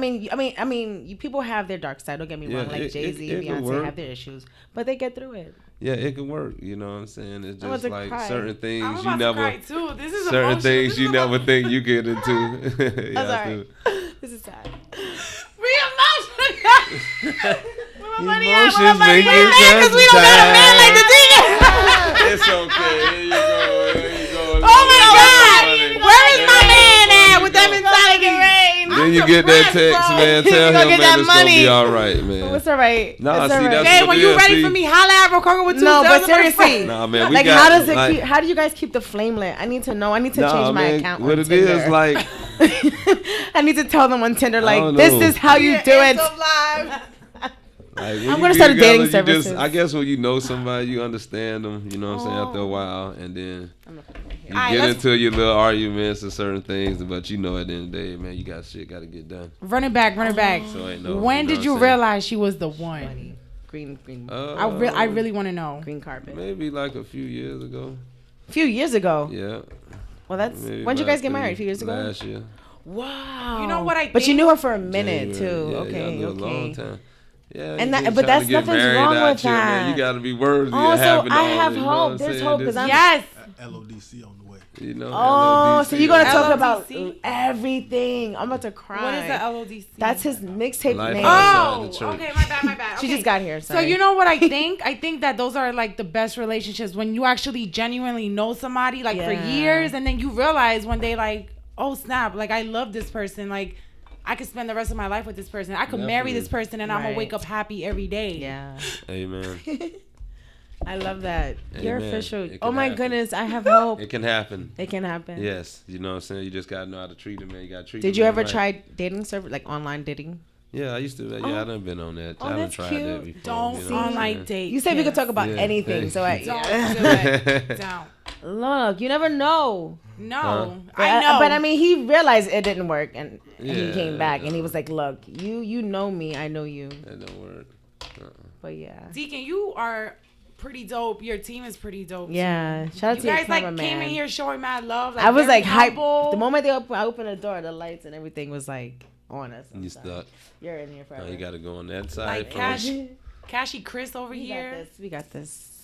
mean, you people have their dark side. Don't get me Yeah, wrong. Like it- Jay Z it and can Beyonce work. have their issues, but they get through it. Yeah, it can work. You know what I'm saying? It's I'm about just to like cry. certain I'm things about you to never, cry too. This is certain emotional. things This you is never emotional. think you get into. I'm Yeah, sorry. so- This is sad. We emotional. Where my money at? Emotions Where my money make you at? Because we don't got a man like the Deacon. It's okay. Here you go. Here you go. Oh my God. Where is my man at with that mentality? Then you get that text, man. You Tell gonna him, get man, that it's gonna money. be all right, man. What's all right? Nah, It's see, all right. that's Okay, what when it you is, ready see? for me, holla at Rococo with two No, but zeros and a seriously, friend. Nah, man, we like got how does it like, keep? How do you guys keep the flame lit? I need to know. I need to nah, change my man, account. what on it Tinder. is, like, I need to tell them on Tinder, like, don't this know. is how you do it. Like, when I'm you gonna get start a dating together, you services. I guess when you know somebody, you understand them. You know what I'm saying? After a Oh. while, and then you Alright, get let's- into your little arguments and certain things, but you know at the end of the day, man, you got shit got to get done. Run it back. So ain't no. When know did you what I'm saying? realize she was the one? Green, I really want to know. green carpet. Maybe like a few years ago. A few years ago. Yeah. Well, that's Maybe when did you about guys get married? A few years ago. Last year. Wow. You know what I But you think? knew her for a minute January. too. Yeah, Okay. I knew a long Okay. time. Yeah, And you that- just but trying that's- to get nothing's married wrong out with here, man. that. You got to be worthy Oh, of so having I all have you know hope. what I'm There's saying? hope, 'cause This- I'm- Yes. LODC on the way. You know, Oh, so you're gonna LODC, talk about LODC? everything? I'm about to cry. What is the LODC? That's his mixtape Life name. outside Oh, the church. okay, my bad, my bad. She Okay. just got here. So Sorry. you know what I think? I think that those are like the best relationships when you actually genuinely know somebody like for Yeah. years, and then you realize one day like, oh snap, like I love this person, like I could spend the rest of my life with this person. I could marry Definitely. this person, and I'm gonna Right. wake up happy every day. Yeah. Amen. I love that. You're Amen. official. It Oh can my happen. goodness, I have hope. It can happen. It can happen. Yes, you know what I'm saying. You just gotta know how to treat it, man. You gotta treat. Did the you man ever right. try dating service, like online dating? Yeah, I used to. Yeah, I done been on that. I done that's tried cute. that before. Don't you know what I'm online saying? date. You said we could talk about Yeah, anything, so I Don't do it. Don't. look. You never know. No, But I know. But I mean, he realized it didn't work, and he Yeah, came back, and he was like, "Look, you know me, I know you." That don't work. But yeah, Deacon, you are pretty dope. Your team is pretty dope. yeah. Shout out You to your guys like cameraman. came in here showing mad love. I was very like hype. humble. The moment I opened the door, the lights and everything was like on us. I'm You sorry. stuck. You're in here forever. Now you got to go on that side Like first. Cashy Chris over We got here. this. We got this.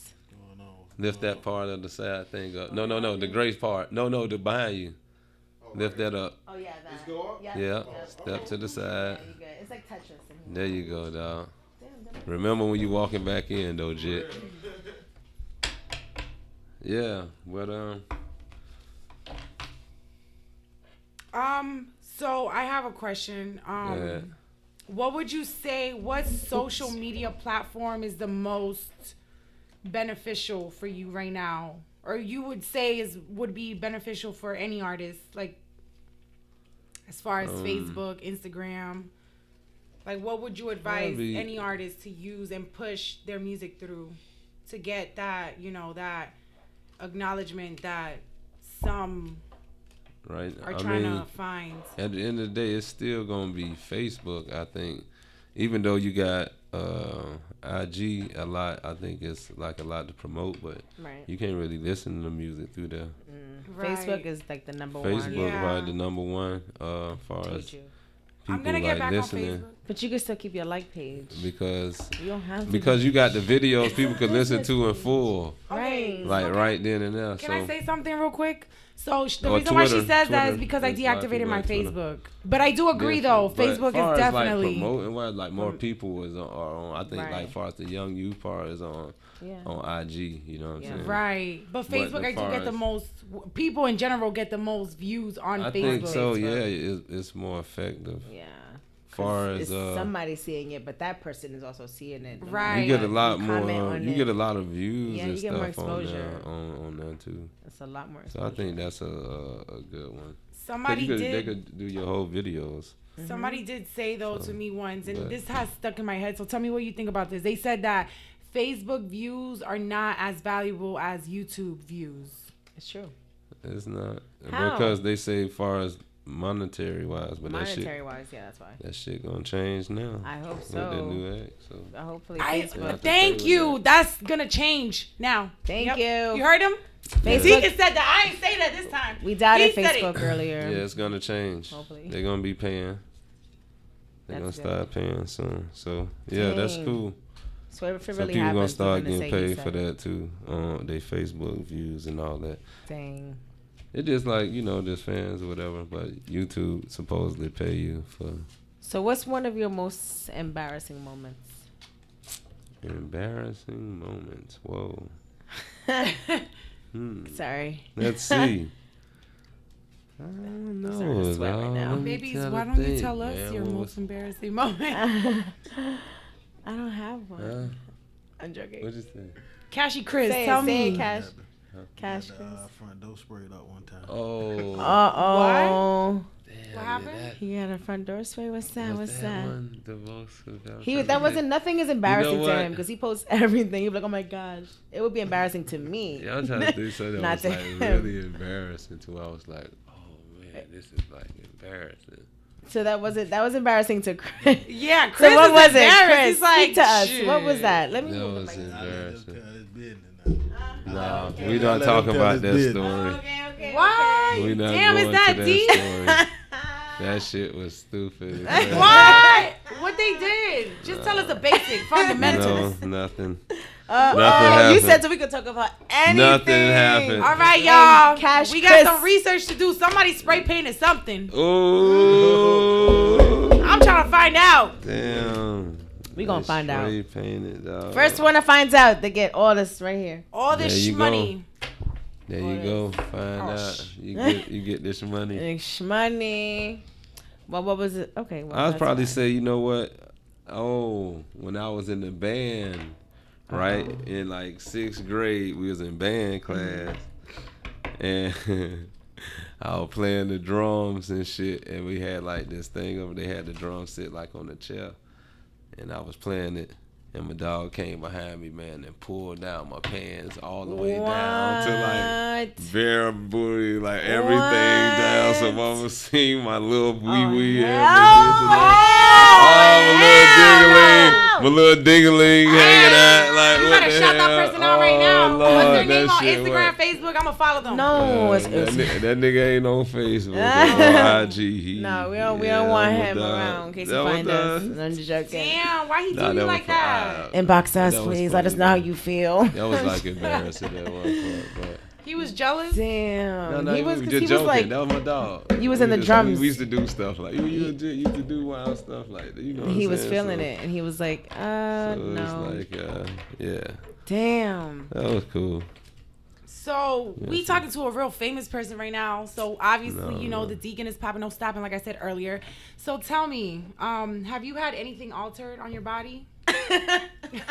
Lift that part of the side thing up. No, the gray part. No, the behind you. Lift that up. Oh yeah, that. Let's go up? Yeah. Step to the side. You good. It's like Tetris. In here. There you go, dog. Remember when you walking back in, though, Jit. Yeah, but So I have a question. Yeah. What would you say? What social media platform is the most beneficial for you right now, or you would say would be beneficial for any artist, like as far as Facebook, Instagram? Like, what would you advise Maybe- any artist to use and push their music through to get that, that acknowledgement that some right. are I trying mean, to find? at the end of the day, it's still gonna be Facebook. I think, even though you got IG a lot, I think it's like a lot to promote, but Right. you can't really listen to the music through there. Right. Facebook is like the number Facebook one. Yeah. probably the number one far Told as you. people I'm gonna get like back listening on Facebook. But you can still keep your like page. because You don't have to. you got the videos people could listen to in full, Right. like Okay. right then and there. Can so I say something real quick? So the Or reason why she Twitter. says that is Twitter. because I There's a lot of deactivated people my on Twitter. Facebook. But I do agree though, But Facebook far is as, definitely like promoting. Like more people was are on. I think Right. like far as the young youth part is on Yeah. IG. You know what I'm Yeah. saying? right. But But Facebook, as I do far get the as- most. People in general get the most views on I Facebook. think so. Yeah, it's more effective. Yeah. Far It's as somebody seeing it, but that person is also seeing it. Right. you get a lot You more. comment on You it. get a lot of views Yeah, and you get more stuff on exposure. there, on there too. It's a lot more. So I think that's a good one. 'Cause Somebody they did. could do your whole videos. Somebody did say though to me once, and but- this has stuck in my head. So tell me what you think about this. They said that Facebook views are not as valuable as YouTube views. It's true. It's not How? because they say far as monetary wise, but Monetary wise, yeah, that's why. that shit gonna change now. I hope With that so. new act, so Hopefully, I Facebook. thank with you. that. That's gonna change now. Thank Yep. you. You heard him? Facebook. Deacon said that. I ain't say that this time. We doubted He said it. Facebook earlier. yeah, it's gonna change. Hopefully. They're gonna be paying. They're That's gonna good. start paying soon. So yeah, that's Dang. cool. So if it Some really people gonna happens, start we're gonna getting say you paid said for it. that too on their Facebook views and all that. Dang. It's just like just fans or whatever, but YouTube supposedly pay you for So what's one of your most embarrassing moments? embarrassing moments. Whoa. Sorry. Let's see. I don't know. starting to sweat right dawg. now. Let me Babies, try why to don't you think, tell us man. your What most was- embarrassing moment? I don't have one. Huh? I'm joking. What'd you say? Cashy Chris, Say tell it, say me. it, Cash. Cash, Had, Chris. front door sprayed up one time. Oh. Uh-oh. damn, What happened? He got a front door spray. What's that? What's that? One the most That wasn't nothing is embarrassing to what? him because he posts everything. He'd be like, "Oh my gosh," it would be embarrassing to me. Yeah, I'm trying to do something that Not was to like him. really embarrassing to where I was like, oh man, this is like embarrassing. So that was embarrassing to Chris. Yeah, Chris So what was was it? embarrassed. Chris, He's like, speak to us. "Shit." What was that? Let me That move the was mic. embarrassing. His business now. Nah, okay. we don't Let talk him tell about his that business. story. Okay. What? We not Damn, going is that to that deep? story. That shit was stupid. What? What they did? Just tell us the basic fundamentals. No, nothing. You happened. said so we could talk about anything. Nothing happened. All right, y'all. Cash We got Chris. some research to do. Somebody spray painted something. Ooh. I'm trying to find out. Damn. We gonna find out. Spray painted, dog. First one that finds out, they get all this right here. All this There you money. There you go. Find Oh, out. You get this money. Money. Well, what was it? Okay. Well, I was that's probably fine. say, you know what? Oh, when I was in the band, right? In like 6th grade, we was in band class. And I was playing the drums and shit, and we had like this thing over. They had the drum sit like on the chair, and I was playing it. And my dog came behind me, man, and pulled down my pants all the way down to like bare booty, like everything down. So mama seen my little wee wee and my little dingling hanging out. Like, You what gotta the shout hell? that person out right now. Lord, What's their name that on shit Instagram, was- Facebook? I'ma follow them. No, that nigga ain't on Facebook or IG. no, we don't want him around in case he find us. I'm just joking. Damn, why he do Nah, you that like was- that? Inbox us, That was please. Let us funny, know how man. you feel. That was like embarrassing at one point, but. He was jealous. Damn. No, he was, just 'cause he joking. was like, That was my dog. you was in the drums. We used to do stuff like you used to do wild stuff like that. You know what he I'm was saying? feeling So- it, and he was like, So no. it's like, yeah, Damn. that was cool. So we talking to a real famous person right now. So obviously, No, you know, no. the Deacon is popping, no stopping, like I said earlier. So tell me, have you had anything altered on your body?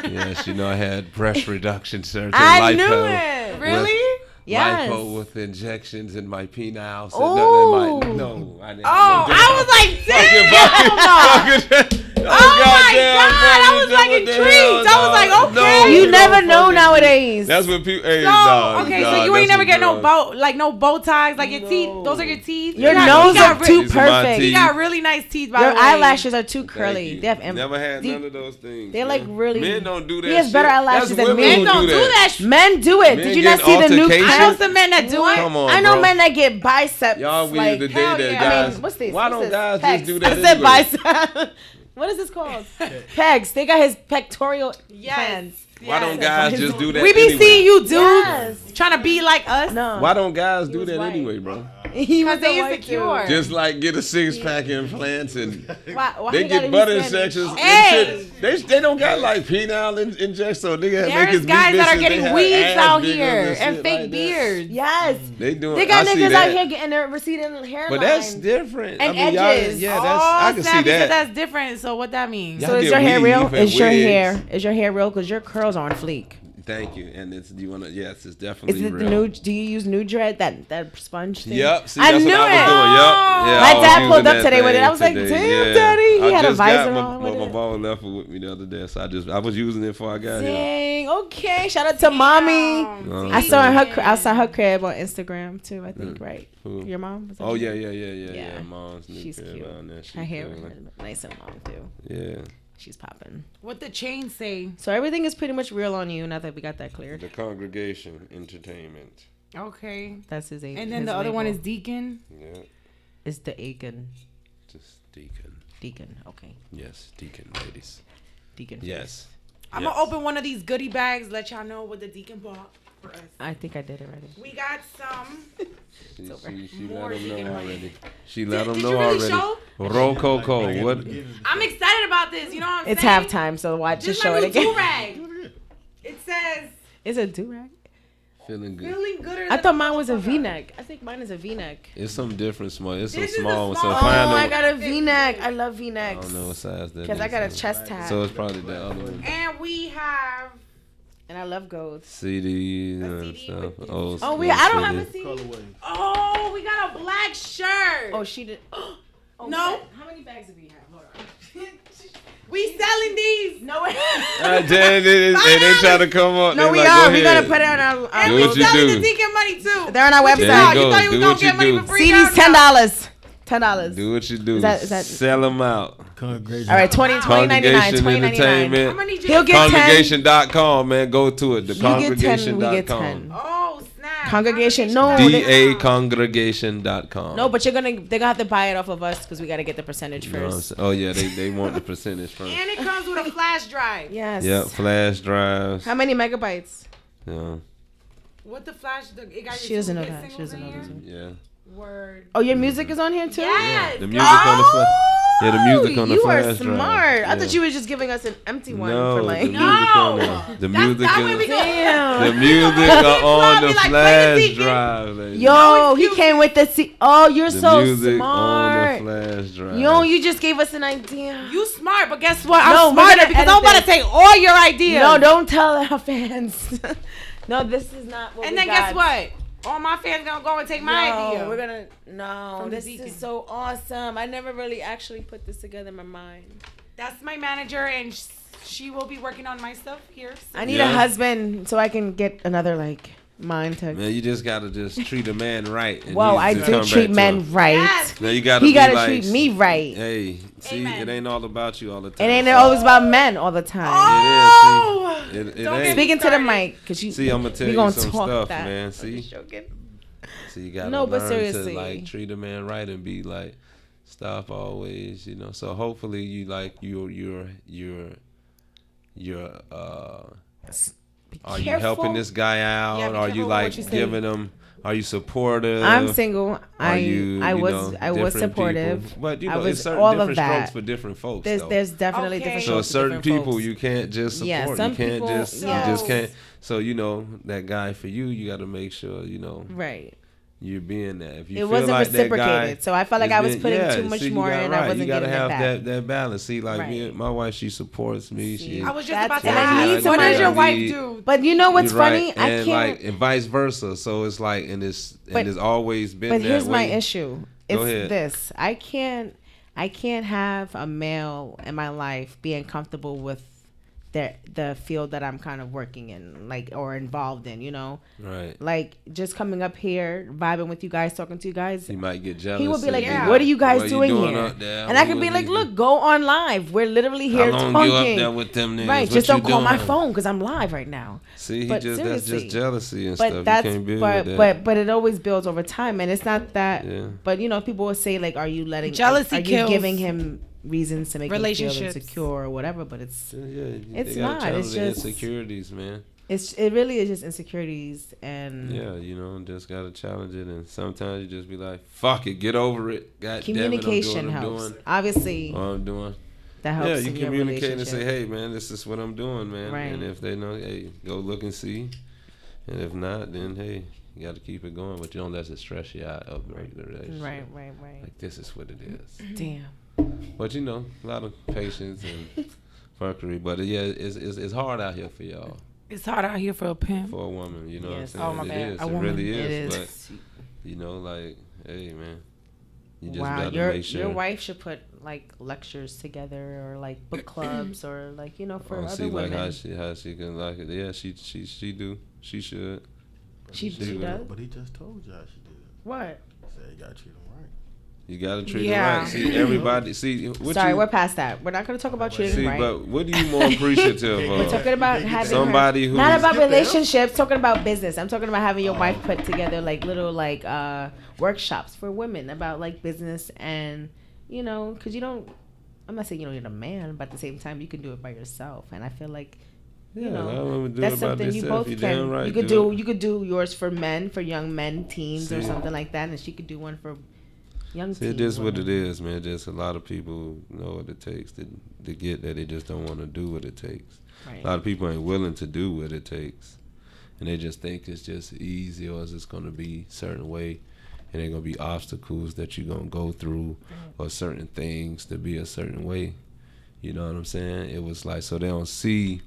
Yes, you know I had breast reduction surgery. I knew lipo it. Really? Yes. Lipo with injections in my penile. So Ooh. no, I didn't. Oh, I was like, damn. Oh my God, I was, like, intrigued. I was like, okay. You never know nowadays. That's what people. Hey, So, nah, okay, nah, so you ain't that's never what get no girls- no bow ties, like your No. teeth. Those are your teeth. Your He got- nose he got are too These are my perfect. He teeth. got really nice teeth, by Your the way. eyelashes are too Thank curly. you. They have Never had deep- none of those things. They're man. like really. Men don't do that. He has better shit. eyelashes That's than women men. who Men don't do that. Men do it. Men Did you get not see the new? altercation. I know some men that do it. Come on, I know bro. men that get biceps. Y'all, we like, the day hell that yeah. guys. I mean, what's this? Why What's don't this? guys Pecs. just do that I said anyway? bicep. What is this called? Pegs. They got his pectoral Yes. hands. Why don't Yes. guys just do that? We be anyway? seeing you dudes Yes. trying to be like us. No. Why don't guys do was that white. anyway, bro? He was Because they a white insecure. dude. Just like get a 6-pack implants and Why they he gotta get be butter Spanish? injections. Hey. And shit. They don't got like penile injections, so they gotta make There's his guys that are meat getting bitches, they weeds have abs out bigger here and shit fake like that. beards. Yes. They doing. They got I see niggas that. out here getting their receding hairline. But that's different. And I mean, edges. yeah, that's I can see Sappy said that. that's different. So what that means? Y'all So is get your hair weave real? and Is your wigs. hair? Is your hair real? Because your curls are on fleek. Thank you. And it's you wanna? Yes, it's Is definitely it the real. new? Do you use new dread? That sponge thing? Yep. See, I that's knew what I was it. doing. Yep. Yeah, My I was dad using pulled up that today with it. thing I was like, today. damn, daddy, he I had a just visor got on with my it. ball left with me the other day, so I was using it before I got here. Dang. Okay. Shout out to mommy. No, I saw her. Deacon. I saw her crib on Instagram too. I think right. Who? Your mom. Was that Oh your yeah, mom? yeah. Mom's new She's crib cute. down there. She's Her hair chilling. was nice and long too. Yeah. She's popping. What the chain say? So everything is pretty much real on you. Now that we got that cleared. The Congregation Entertainment. Okay. That's his age. And then the other one is Deacon. Yeah. is the Aiken Just Deacon. Deacon. Okay, Yes, Deacon, ladies. Deacon. Yes. I'm Yes. gonna open one of these goodie bags. Let y'all know what the Deacon bought for us. I think I did it already. We got some. She More let him Deacon know money. already. She let him did know you really already. show? Rococo. What? I'm excited about this. You know what I'm It's saying? halftime, so watch. This Just is my show new it again. do-rag. It says, Is it do rag? Feeling good. feeling gooder I than thought mine was a motherfucker. V-neck. I think mine is a V-neck. It's some different small. It's some This is a small one. So small if Oh, I I know, got a V-neck. I love I V-necks. don't know what size that is. Because I got a chest tab. So it's probably the other one. And we have and I love golds. CDs A and CD stuff. with Old Oh, school I don't have a CDs. CD. Colorway. Oh, we got a black shirt. Oh, she did. Oh, No. How many bags do we have? Hold on. We selling these. No, way. And they try to come up. No, they we like, are. go We gotta ahead. put it on our. And Do we what you selling do. the Deacon money too. They're on our What you website. thought? There you You go. thought you was Do gonna what you get money do. for free? CDs $10. $10. Do what you do. Is that- Sell them out. Congregation. All right, 20.99, Congregation 20.99. I'm Entertainment. gonna need you He'll to get 10. Congregation.com, man. Go to it. The You get 10. We Congregation.com. get 10. Oh snap! Congregation, no. DA Congregation.com. No, but they're gonna have to buy it off of us because we gotta get the percentage You know what I'm first. saying? Oh yeah, they want the percentage first. And it comes with a flash drive. Yes. Yep, flash drives. How many megabytes? Yeah, What the flash? It got your She doesn't know two hit that. She singles doesn't in know here? this. yeah. Word. Oh, your music is on here too. Yes. The music on the flash. Yeah, the music on the you flash are drive. smart. I Yeah. thought you were just giving us an empty one No, for like. the music on the music That's when we is, go. Damn. the music are on the Be like, play the flash Deacon. drive. lady. Yo, he came with the C. Oh, you're the so music smart. on the flash drive. Yo, you just gave us an idea. You smart, but guess what? No, I'm we're smarter gonna because edit I'm about to this. take all your ideas. No, don't tell our fans. No, this is not what And we then got. guess what? All my fans gonna go and take my idea. We're gonna no. From the This Deacon. is so awesome. I never really actually put this together in my mind. That's my manager, and she will be working on my stuff here. So. I need Yeah. a husband so I can get another like mine to. Man, you just gotta just treat a man right. And Well, you I just do come treat back to men him. right. Yes. Now you gotta He be gotta like, treat me right. Hey, see, Amen. it ain't all about you all the It time. ain't always about men all the time. Oh! It is. See, it Don't ain't. get Speaking to the started. mic, cause you. See, I'm gonna tell we you gonna some talk stuff, that. man. I'm See, just joking. so you gotta No, but learn seriously. to like treat a man right and be like, stop always, you know. So hopefully you like you're are you helping this guy out? Yeah, be Are you careful like what you say. giving him? Are you supportive? I'm single. Are you, I you was know, I was different supportive. people? But you I know, was it's certain all different of that. strokes for different folks. There's though. there's definitely Okay. different So strokes for certain different people folks. you can't just support. Yeah, some you can't people- just yeah. you just can't. So you know that guy for you, you got to make sure you know Right. you're being there. If you It feel wasn't like that guy reciprocated, so I felt like has I was been- putting yeah, too much see, you more got and I right. wasn't You gotta getting it have back. that balance. See, like me, Right. my wife, she supports me. See, She I was just That's- about to and I ask. need What somebody- does your wife need- do? But you know what's You're right. funny? I and can't. like and vice versa. So it's like and But- it's always been But that here's my way. issue. Go It's ahead. this. I can't have a male in my life being comfortable with the field that I'm kind of working in, like, or involved in, you know? Right. Like, just coming up here, vibing with you guys, talking to you guys. He might get jealous. He would be like, Yeah. "What are you guys What doing doing here?" up there? And I Who could be is like, he? "Look, go on live. We're literally here How long talking." you up there with them niggas? Right, What just you don't call my doing? phone because I'm live right now. See, he But just that's seriously. just jealousy and But stuff. that's you can't build with that. but it always builds over time, and it's not that. Yeah. But you know, people will say like, "Are you letting Jealousy Are you kills giving him reasons to make him feel relationships. insecure or whatever?" But it's Yeah, It's they gotta not, challenge it's the just- insecurities, man. it really is just insecurities and Yeah, you know, just gotta challenge it, and sometimes you just be like, "Fuck it, get over it." God communication damn it, I'm helps. doing Obviously, what I'm doing. that helps. Yeah, you in your communicate and relationship. say, "Hey, man, this is what I'm doing, man." Right. And if they know, hey, go look and see. And if not, then hey, you got to keep it going, but you don't let it stress you out of the regular relationship. Right. Like this is what it is. Damn. But you know, a lot of patience and fuckery. But yeah, it's hard out here for y'all, It's hard out here for a pimp. for a woman. You know Yes. what I'm saying? Oh, my It bad. is. A It woman. really It is. is. But you know, like, hey, man, you just Wow, gotta your make sure. your wife should put like lectures together or like book clubs or like, you know, for other see like women. how she can like it. Yeah, she do. She should. She do. does. But he just told you how she did it. What? He said you gotta treat him right. You gotta treat Yeah. it right. See, everybody. See, what Sorry, you, we're past that. We're not going to talk about treating see, right. but what are you more appreciative We're of? talking about having Somebody her, who not is- about relationships. Talking about business. I'm talking about having your wife put together like little like workshops for women about like business and you know, because you don't. I'm not saying you don't need a man, but at the same time, you can do it by yourself. And I feel like you Yeah, know, I would do that's it by something you themselves. both You can. damn right you could do do. it. You could do yours for men, for young men, teens, or See. something like that, and she could do one for young See, teens. it is what women. it is, man. Just a lot of people know what it takes to get that. They just don't want to do what it takes. Right. A lot of people ain't willing to do what it takes, and they just think it's just easy or it's just gonna be a certain way, and they're gonna be obstacles that you're gonna go through, or certain things to be a certain way. You know what I'm saying? It was like so they don't see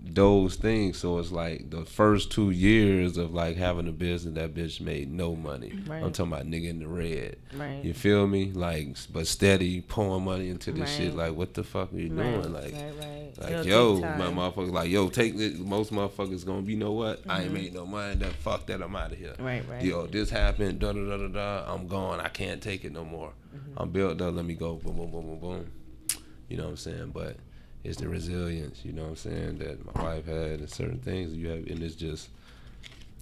those things. So it's like the first 2 years of like having a business, that bitch made no money. Right. I'm talking about nigga in the red. Right. You feel me? Like, but steady pouring money into this shit. Right. Like, what the fuck are you Right, doing? Like, right. like It'll yo, take my time. motherfuckers, like, yo, take this. Most motherfuckers gonna be, you know what? I ain't made no money. That fuck that. I'm out of here. Right, right. Yo, this happened. Da da da da da. I'm gone. I can't take it no more. I'm built up. Let me go. Boom, boom, boom, boom, boom. You know what I'm saying? But it's the resilience. You know what I'm saying? That my wife had and certain things you have, and it's just.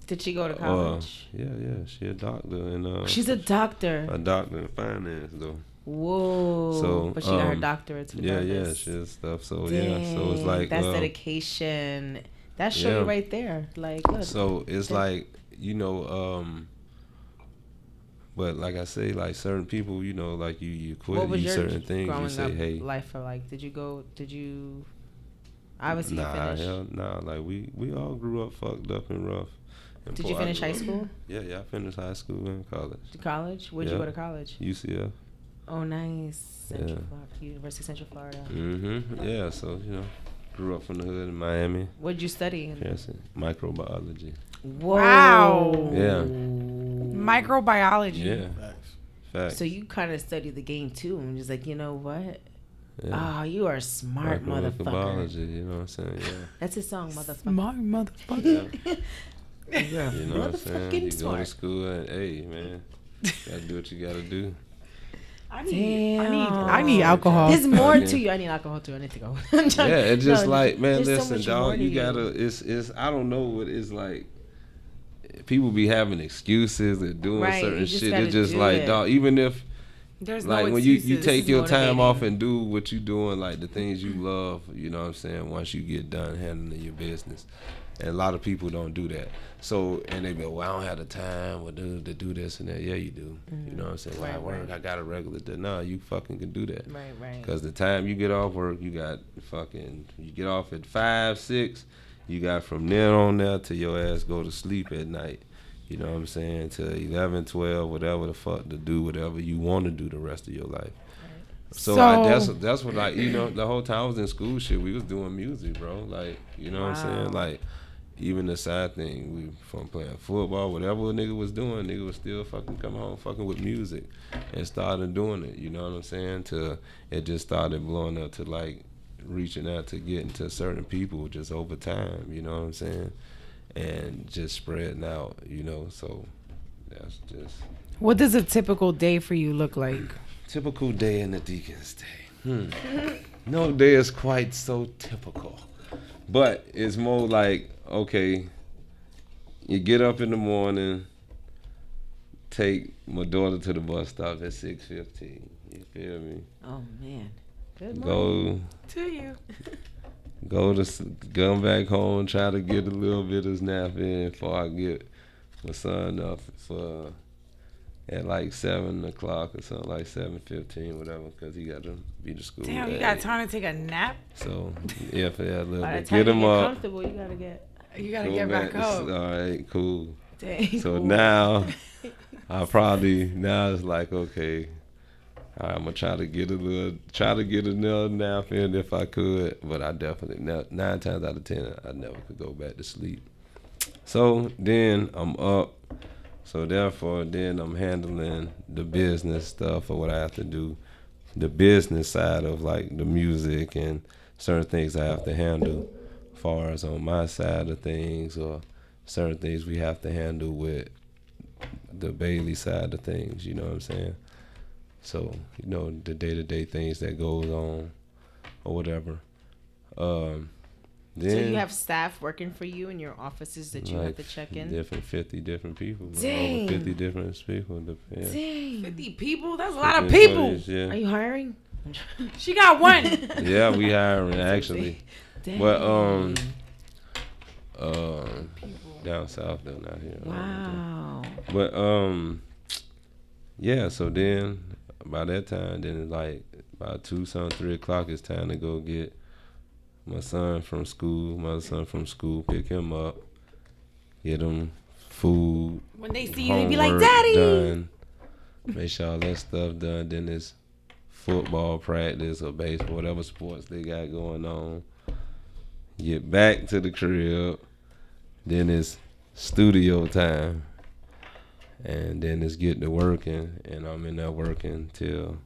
Did she go to college? Yeah. She a doctor and She's a doctor. a doctor in finance though. Whoa. So, but she got her doctorate. Yeah, she has stuff. So yeah, so it's like that's dedication. That's show yeah. you right there. Like, look. So it's like you know, but like I say, like certain people, you know, like you quit what was you your certain things. growing You say, up hey, life for like? Did you? Obviously, you nah, finished. hell, nah. Like we all grew up fucked up and rough. And Did you poor. I finish grew high up- school? Yeah, I finished high school and college. To college? Where'd you Yeah. go to college? UCF. Oh, nice. Central Yeah. Florida, University of Central Florida. Yeah, so you know, Grew up from the hood in Miami. What'd you study? Yes, microbiology. Whoa. Wow. Yeah. Microbiology. Yeah. Facts. Facts. So you kind of study the game too, and just like, you know what? Yeah. Oh, you are a smart motherfucker. Microbiology, you know what I'm saying? Yeah. That's his song, motherfucker. Smart motherfucker. Yeah. Yeah. You know what I'm saying? You go to smart. school and hey man, gotta do what you gotta do. I Damn. need alcohol. There's more Okay. to you. I need alcohol too. I need to go. Yeah, it's just No, like man, there's so listen, much dog, more to you you. gotta it's I don't know what it's like. People be having excuses and doing Right, certain you just shit. gotta It's just do like it. dog, even if There's like no when you excuses. take is your time off motivating. and do what you doing, like the things you love, you know what I'm saying, once you get done handling your business. And a lot of people don't do that. So, and they go, well, I don't have the time to do this and that. Yeah, you do. You know what I'm saying? Well, I Right, work, right. I got a regular day. No, you fucking can do that. Right. Because the time you get off work, you got you get off at 5, 6, you got from then on there till your ass go to sleep at night. You know what I'm saying? Till 11, 12, whatever the fuck to do, whatever you want to do the rest of your life. So that's what like, you know, the whole time I was in school shit, we was doing music, bro. Like, you know what I'm saying? Like, even the side thing, we from playing football, whatever a nigga was doing, nigga was still fucking coming home fucking with music and started doing it, you know what I'm saying? Till it just started blowing up to like reaching out to getting to certain people just over time, you know what I'm saying? And just spreading out, you know, so that's just What does a typical day for you look like? typical day in the Deacon's day. No day is quite so typical. But it's more like, okay, you get up in the morning, take my daughter to the bus stop at 6:15. You feel me? Oh man. Good morning. Go back home, try to get a little bit of nap in before I get my son up for at like 7 o'clock or something, like 7:15, whatever, because he got to be to school. Damn, you at got 8. time to take a nap? So yeah, for that little By the bit, time get you him get up. comfortable, you gotta get. You gotta Go get back All up. right, cool. Dang. So now now it's like, okay, all right, I'm gonna try to get another nap in if I could, but I definitely 9 times out of 10 I never could go back to sleep. So then I'm up, so therefore then I'm handling the business stuff or what I have to do, the business side of like the music and certain things I have to handle, as far as on my side of things or certain things we have to handle with the Bailey side of things, you know what I'm saying? So, you know, the day-to-day things that goes on or whatever. Then, So you have staff working for you in your offices that you have like to check in? 50 different people. Dang. Over 50 different people. Yeah. Dang. 50 people? That's a lot of 50 people. employees, yeah. Are you hiring? She got one. Yeah, we hiring actually. Dang. But down south though, not here. Wow. But yeah, so then by that time, then it's like about 3 o'clock, it's time to go get my son from school, pick him up, get him food. When they see you, they be like, homework Daddy. done, make sure all that stuff done. Then it's football practice or baseball, whatever sports they got going on. Get back to the crib. Then it's studio time. And then it's getting to working. And I'm in there working till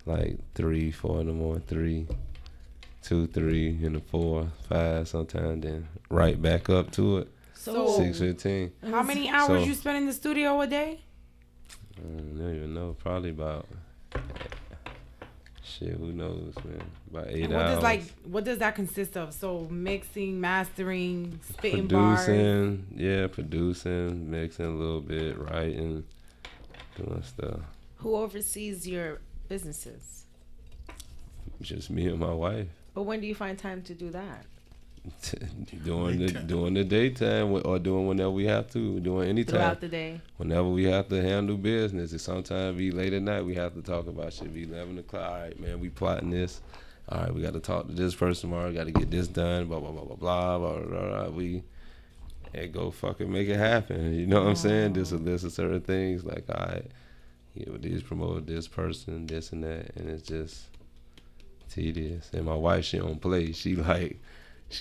like 3, 4 in the morning, 3, 2, 3 in the 4, 5 sometimes. Then right back up to it. So 6:15. how many hours So- you spend in the studio a day? I don't even know. Probably about shit. Who knows, man? About 8 And hours. what does that consist of? So mixing, mastering, spitting bars. Producing, mixing a little bit, writing, doing stuff. Who oversees your businesses? Just me and my wife. But when do you find time to do that? During the daytime or doing whenever we have to, doing anytime. Throughout the day? Whenever we have to handle business, it sometimes be late at night. We have to talk about shit. Be 11 o'clock. All right, man, we plotting this. All right, we got to talk to this person tomorrow. Got to get this done. Blah blah blah blah blah blah blah. blah. We and go fucking make it happen. You know what I'm saying? Just a list of certain things like, all right, these promote this person, this and that, and it's just tedious. And my wife, she don't play. She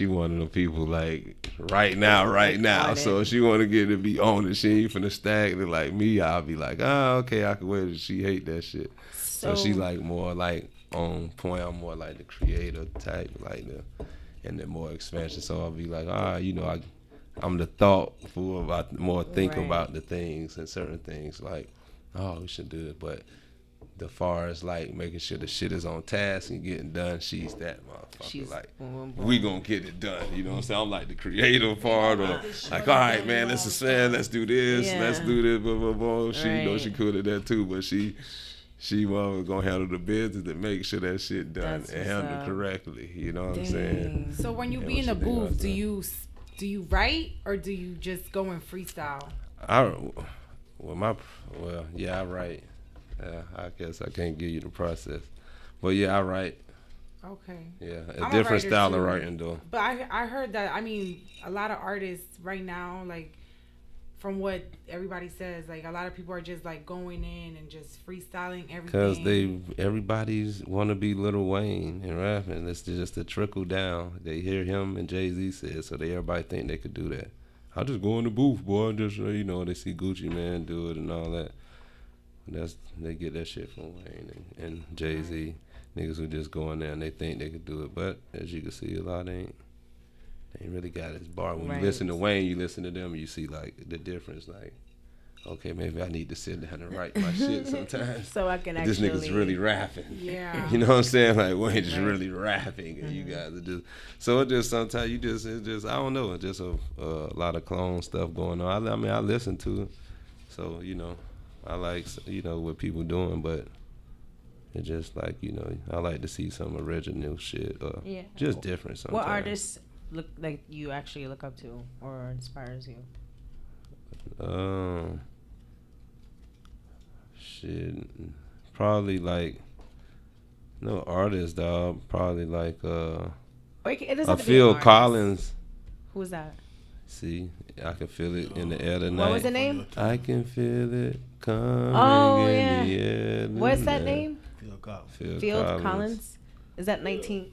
one of the people like right now. So she want to get it to be on it. She ain't finna stack it like me. I'll be like, okay, I can wait. She hate that shit. So she like more like on point. I'm more like the creator type, like and then more expansion. So I'll be like, I'm the thoughtful about more think about the things and certain things like, we should do it. But the far as like making sure the shit is on task and getting done, she's that motherfucker. She's like, we gonna get it done. You know what I'm saying? I'm like the creative part, or like, all right, man, let's do this, let's do this, blah blah blah. She she cool at that too, but she gonna handle the business to make sure that shit done and handled correctly. You know what I'm saying? So when you be in the booth, do you write or do you just go and freestyle? I write. I guess I can't give you the process, but yeah, I write. Okay. Yeah, a different style of writing though. But I heard that, I mean, a lot of artists right now, like from what everybody says, like a lot of people are just like going in and just freestyling everything. Because everybody's want to be Lil Wayne and rapping. It's just a trickle down. They hear him and Jay-Z said, so everybody think they could do that. I just go in the booth, boy. Just they see Gucci Man do it and all that. They get that shit from Wayne and Jay-Z. Niggas who just go in there and they think they could do it. But as you can see, a lot ain't really got his bar. When you listen to Wayne, you listen to them, you see like the difference. Like, okay, maybe I need to sit down and write my shit sometimes. So I can actually. This nigga's really rapping. Yeah. You know what I'm saying? Like Wayne just really rapping, and you guys are just. So it just sometimes it's just I don't know. It's just a lot of clone stuff going on. I mean, I listen to it, so I like what people doing, but it's just like I like to see some original shit or just different sometimes. What artists look like you actually look up to or inspires you? Shit, probably like no artist, dog. Probably like Phil Collins. Who's that? See, I can feel it in the air tonight. What was the name? I can feel it coming in the air. What's that name? Phil Collins. Is that 19?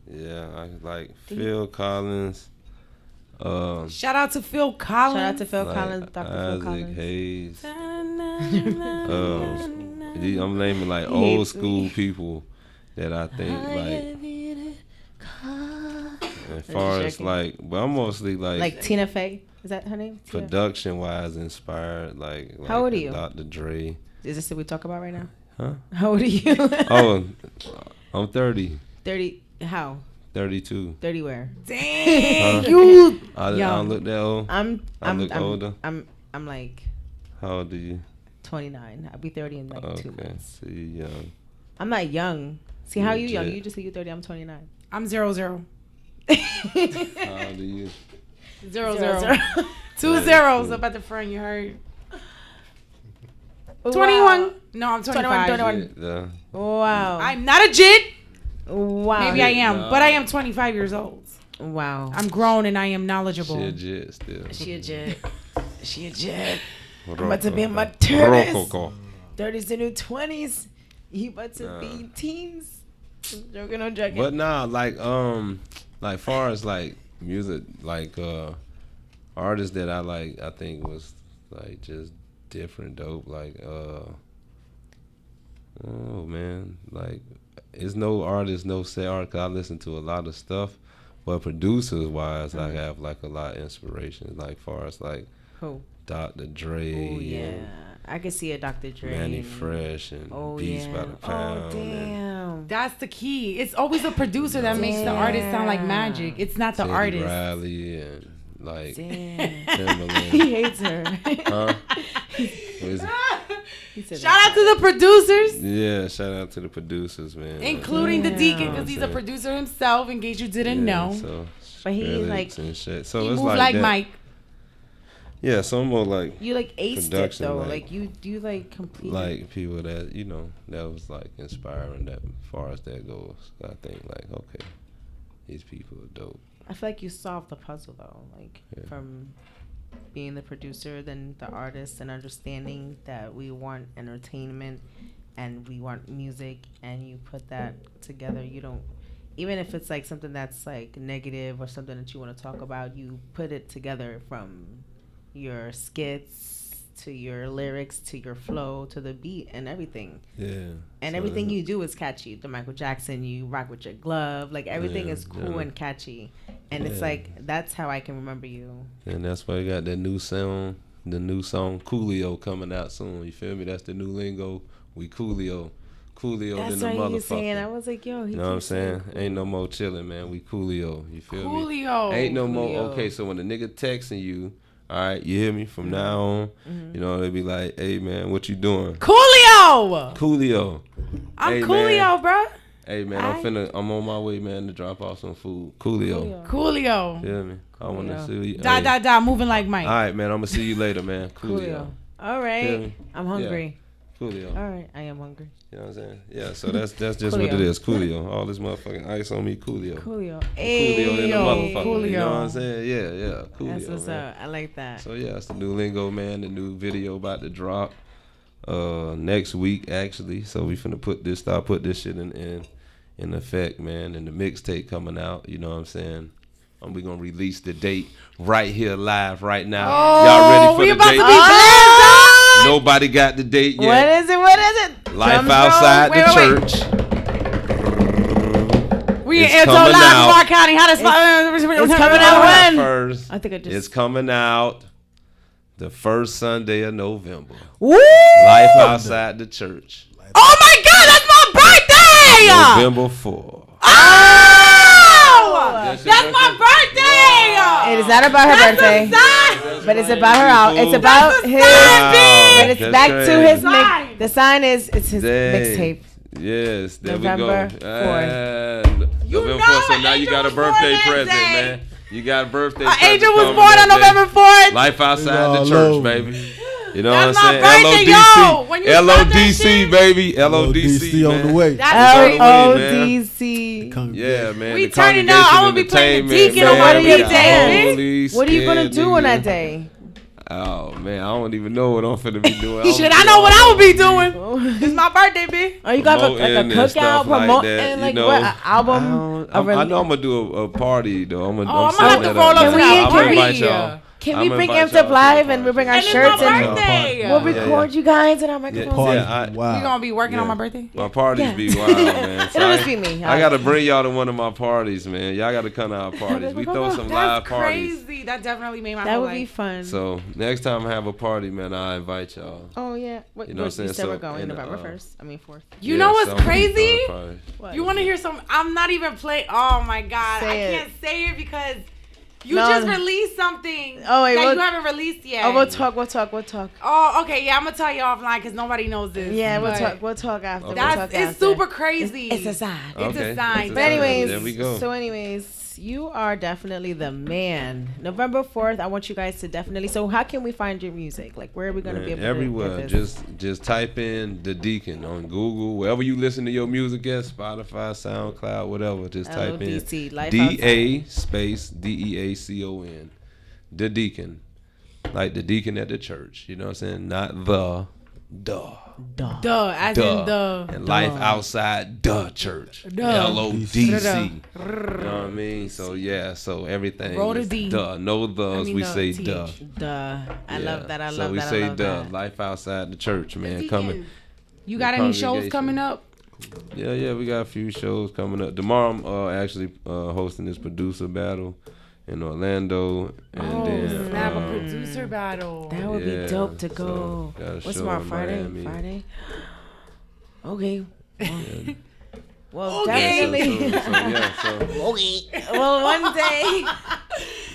Yeah, I like Phil Collins. Shout out to Phil Collins. Shout out to Phil Collins, Dr. Phil Isaac Collins. Hayes. I'm naming like old school people that I think like. As far as like, but I'm mostly like Tina Fey. Is that her name? Production wise, inspired like How old are you? Dr. Dre. Is this what we talk about right now? Huh? How old are you? I'm 30. 30. How? 32. 30 where? Dang, I don't look that old. I'm older. I'm like. How old are you? 29. I'll be 30 in like 2 months. So you young. I'm not young. See, how are you young? You just said you're 30. I'm 29. I'm 00. How old are you? 00. 2 zeros up at the front. You heard? 21. No, I'm 25. 21. Yeah. Wow. I'm not a jit. Wow. Maybe I am, but I am 25 years old. Wow. I'm grown and I am knowledgeable. She a jit still. She a jet. She a jet. I'm Rocco. about to be in my 30s. Rococo. 30s the new 20s. You about to be teens. I'm joking. But nah, like far as like music, like artists that I like, I think was like just different, dope. Like oh man, like it's no artist, no say art. 'Cause I listen to a lot of stuff, but producers wise, I have like a lot of inspiration. Like far as like who? Dr. Dre. Oh yeah, I can see a Dr. Dre. Manny Fresh and Beats by the Pound. Oh damn. That's the key. It's always a producer that makes the artist sound like magic. It's not the Teddy artist. Riley and like Timberland. He hates her. Huh? He said Shout out to the producers, Yeah, shout out to the producers, man. including the Deacon, because he's a producer himself. In case you didn't know, So, But he Skrillex like- and shit. So he it's moves like like that. Mike. Yeah, so I'm more like you like aced it Production, though. like- Like you like complete. like people that that was like inspiring. That as far as that goes, I think like okay, these people are dope. I feel like you solved the puzzle though. Like Yeah. from being the producer, then the artist, and understanding that we want entertainment and we want music, and you put that together, you don't, even if it's like something that's like negative or something that you want to talk about, you put it together from your skits to your lyrics to your flow to the beat and everything. Yeah. And everything you do is catchy. The Michael Jackson, you rock with your glove, like everything is cool and catchy. And it's like, that's how I can remember you. And that's why you got that new sound, the new song Coolio coming out soon. You feel me? That's the new lingo. We Coolio. Coolio That's than the what he was saying. I motherfucker. was like, yo, he You know what I'm keeps saying saying? Ain't no more chilling, man. We Coolio. You feel me? Coolio. Ain't no more. Coolio. Okay, so when the nigga texting you, all right, you hear me? From now on, you know, they be like, hey, man, what you doing? Coolio. Coolio. I'm Hey, Coolio, bro. Hey, man, I'm on my way, man, to drop off some food. Coolio. Coolio. Feel me? I want to see you. Da, moving like Mike. All right, man, I'm going to see you later, man. Coolio. Coolio. All Feel right. me? I'm hungry. Coolio. All right. I am hungry. You know what I'm saying? Yeah, so that's just what Coolio. it is. Coolio. All this motherfucking ice on me, Coolio. Coolio. Coolio in the motherfucker. Coolio. You know what I'm saying? Yeah. Coolio, That's what's man. up. I like that. So yeah, it's the new lingo, man. The new video about to drop next week, actually. So we finna put this shit in effect, man. And the mixtape coming out. You know what I'm saying? We gonna release the date right here, live, right now. Y'all ready for we the about date? to be blazed up. Nobody got the date yet. What is it? What is it? Life Drum outside roll? the Wait. church. We It's in Enzo coming Live, out. Clark County. How It's coming out July when? 1st. I think I just. It's coming out the first Sunday of November. Woo! Life outside the church. Oh my God, that's my birthday! November 4. Oh! That's my birthday! It is not about her birthday, but it's about her out. It's about his. But it's That's back crazy. to his Sign. mix. The sign is it's his Dang. mixtape. Yes, there November we go. 4th. You November know 4th, so an now you angel got a was born birthday that present, day. man. You got a birthday An present. angel was coming born that on day. November 4th. Life outside the Y'all church, low. baby. You know That's what I'm my saying? birthday, yo. When you start that LODC, shit- baby. LODC, on the way. That's crazy. LODC. Yeah, man. We the turning up. I'm gonna be playing the Congregation Deacon on one of your Entertainment, days. man. Holy What are you gonna scared, do on nigga. that day? Oh, man. I don't even know what I'm finna be doing. Shit, I know what I would be doing. It's my birthday, bitch. Oh, you got like a Promoting and cookout, stuff like promoting that, like you know. what? An album? I know I'm gonna do a party though. I'm gonna I'm gonna have to setting roll that up to I'm that gonna party. invite y'all. Can I'm we gonna bring invite Amp y'all to live the and we bring our And it's shirts my and birthday. we'll record you guys and our microphones? Wow. You gonna be working on my birthday? My parties Yeah. be wild, man. So It'll just be me. I gotta bring y'all to one of my parties, man. Y'all gotta come to our parties. We throw some live That's parties. crazy. That definitely made my That whole would be life. fun. So next time I have a party, man, I'll invite y'all. Oh yeah. What, You know what I'm saying? You said we're So, going and, November 1st. I mean 4th. You know what's so I'm gonna be crazy? throwing a party. What? You want to hear some? I'm not even playing. Oh my God. Say I it. can't say it because you No. just released something Oh, wait, that what- you haven't released yet. Oh, we'll talk. Oh, okay. Yeah, I'm going to tell you offline because nobody knows this. Yeah, but we'll talk after. Okay. We'll talk That's, it's after. super crazy. It's a sign. It's Okay. a sign. It's a But sign. anyways, There we go. so anyways, you are definitely the man. November 4th, I want you guys to definitely. So how can we find your music? Like where are we gonna Man, be able everywhere. to get this? Just type in the Deacon on Google, wherever you listen to your music at, Spotify, SoundCloud, whatever. Just type in LODC, Life DA space DEACON. The Deacon. Like the deacon at the church. You know what I'm saying? Not the Duh, as in the. and life outside the church. LODC. You know what I mean? So yeah, so everything Roll the is D. duh. No thus, we the say TH. duh. Duh. I love that. I so love we that. say I love duh. that. Life outside the church, man. Deacon, Coming. You got the any shows congregation. coming up? Yeah, we got a few shows coming up. Tomorrow I'm actually hosting this producer battle in Orlando, and then snap, a producer battle. That would yeah, be dope to so go. got a What's show tomorrow? in Friday? Miami. Friday? Okay. Yeah. Well, Okay. definitely. So Well, one day,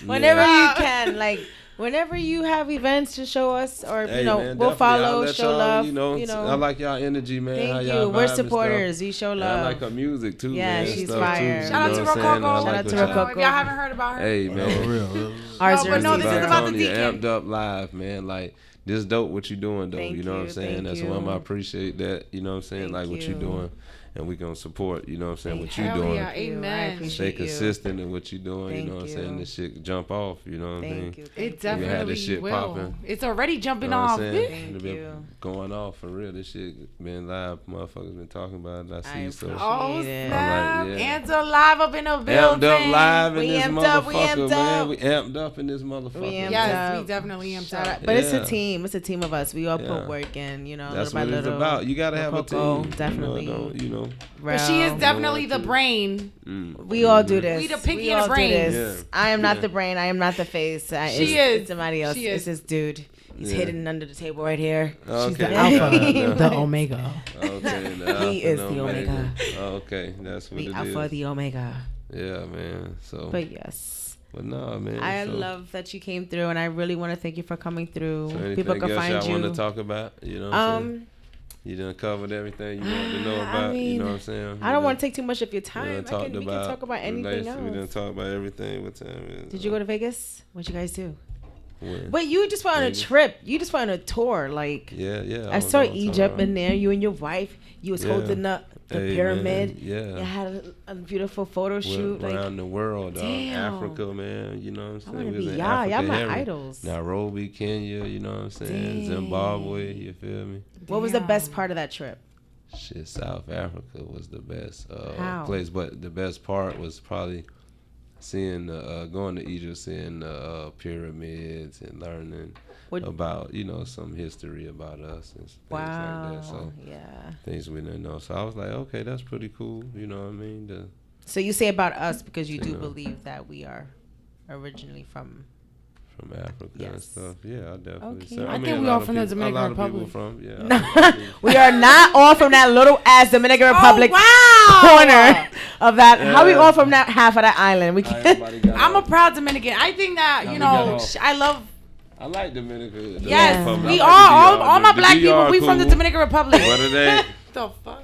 whenever Yeah. you can, like whenever you have events to show us, or Hey, you know, man, we'll definitely. I'll follow, let show y'all, love. You know, I like y'all energy, man. How Thank y'all you. vibe We're and stuff. supporters. We show And love. I like her music too. Yeah, man, she's stuff fire. Too, Shout out you to know what I'm saying? Rococo. I Shout like out what to y'all- Rococo. If y'all haven't heard about her. Hey, For man. real. Ours No, but no, is this is fire. about the Tony, Deacon. Amped up live, man. Like this dope what you doing though. Thank you know what I'm you, saying? thank That's you. why I appreciate that. You know what I'm saying? Thank Like what you you. doing. and we gonna support. You know what I'm saying? What you Hell doing? yeah, Thank you. I amen. appreciate Stay you. consistent in what you doing. Thank you know what I'm saying? you. This shit jump off. You know what I mean? Thank you. It Thank you. definitely had this shit will. popping. It's already jumping You know what off. I'm saying? Thank It been you. going off for real. This shit been live. Motherfuckers been talking about it. I see. So appreciate Oh it. snap! I'm like, yeah. Angela live up in the building. amped up live in We this amped up, we motherfucker, amped man. up. We amped up in this motherfucker. We amped Yes, up. we definitely amped Shout up. out. But it's Yeah. a team. It's a team of us. We all Yeah. put work in, you know, That's little by what it's little. about. You gotta have a Coco, team. definitely. You know. But she is Rel. definitely want the to. brain. We all do this. We the pinky We and the all do brain. this. Yeah. I am not Yeah. the brain. I am not the face. She it's is. somebody else. She It's is. this dude. He's Yeah. hidden under the table right here. She's the Okay. alpha, the omega. Okay, He is the omega. Okay, that's what The it alpha, is. the omega. Yeah, man. So, But yes, but nah, man. I so, love that you came through, and I really want to thank you for coming through. So anything People can else find y'all you. want to talk about? You know what I'm saying? You done covered everything you wanted to know I about. You mean, know what I'm saying? I don't want to take too much of your We time. done We can talk about anything relations. We done else. talked about everything. What time is Did you go to Vegas? What'd you guys do? when? But you just went on a Vegas. trip. You just went on a tour. Like Yeah, yeah. I was saw on tour. Egypt in there. You and your wife. You was Yeah. holding up the Hey, pyramid. man, yeah. You had a beautiful photo Went shoot. Like around the world, dog. damn. Africa, man. You know what I'm I saying? want to We was be in y'all. Africa, Y'all my Henry. idols. Nairobi, Kenya. You know what I'm saying? Dang. Zimbabwe. You feel me? What was the best Damn. part of that trip? Shit, South Africa was the best How? place, but the best part was probably seeing going to Egypt, seeing the pyramids and learning What- about some history about us and things Wow. like that. So Yeah. things we didn't know. So I was like, okay, that's pretty cool. You know what I mean? So you say about us because you do know. believe that we are originally from. From Africa and Yes. stuff. Yeah, I definitely. Okay. So, I think a we lot all of from the people- Dominican a lot Republic. Of people from yeah. We are not all from that little ass Dominican Republic Oh, wow. corner of that. How we Yeah. all from that half of that island? We Not can't. everybody got I'm a off. proud Dominican. I think that Now you we got know off. I love. I like Dominican. Yes, Republic. we I are like the all DR. my The black people. DR We from the cool. Dominican Republic. What are they? The fuck?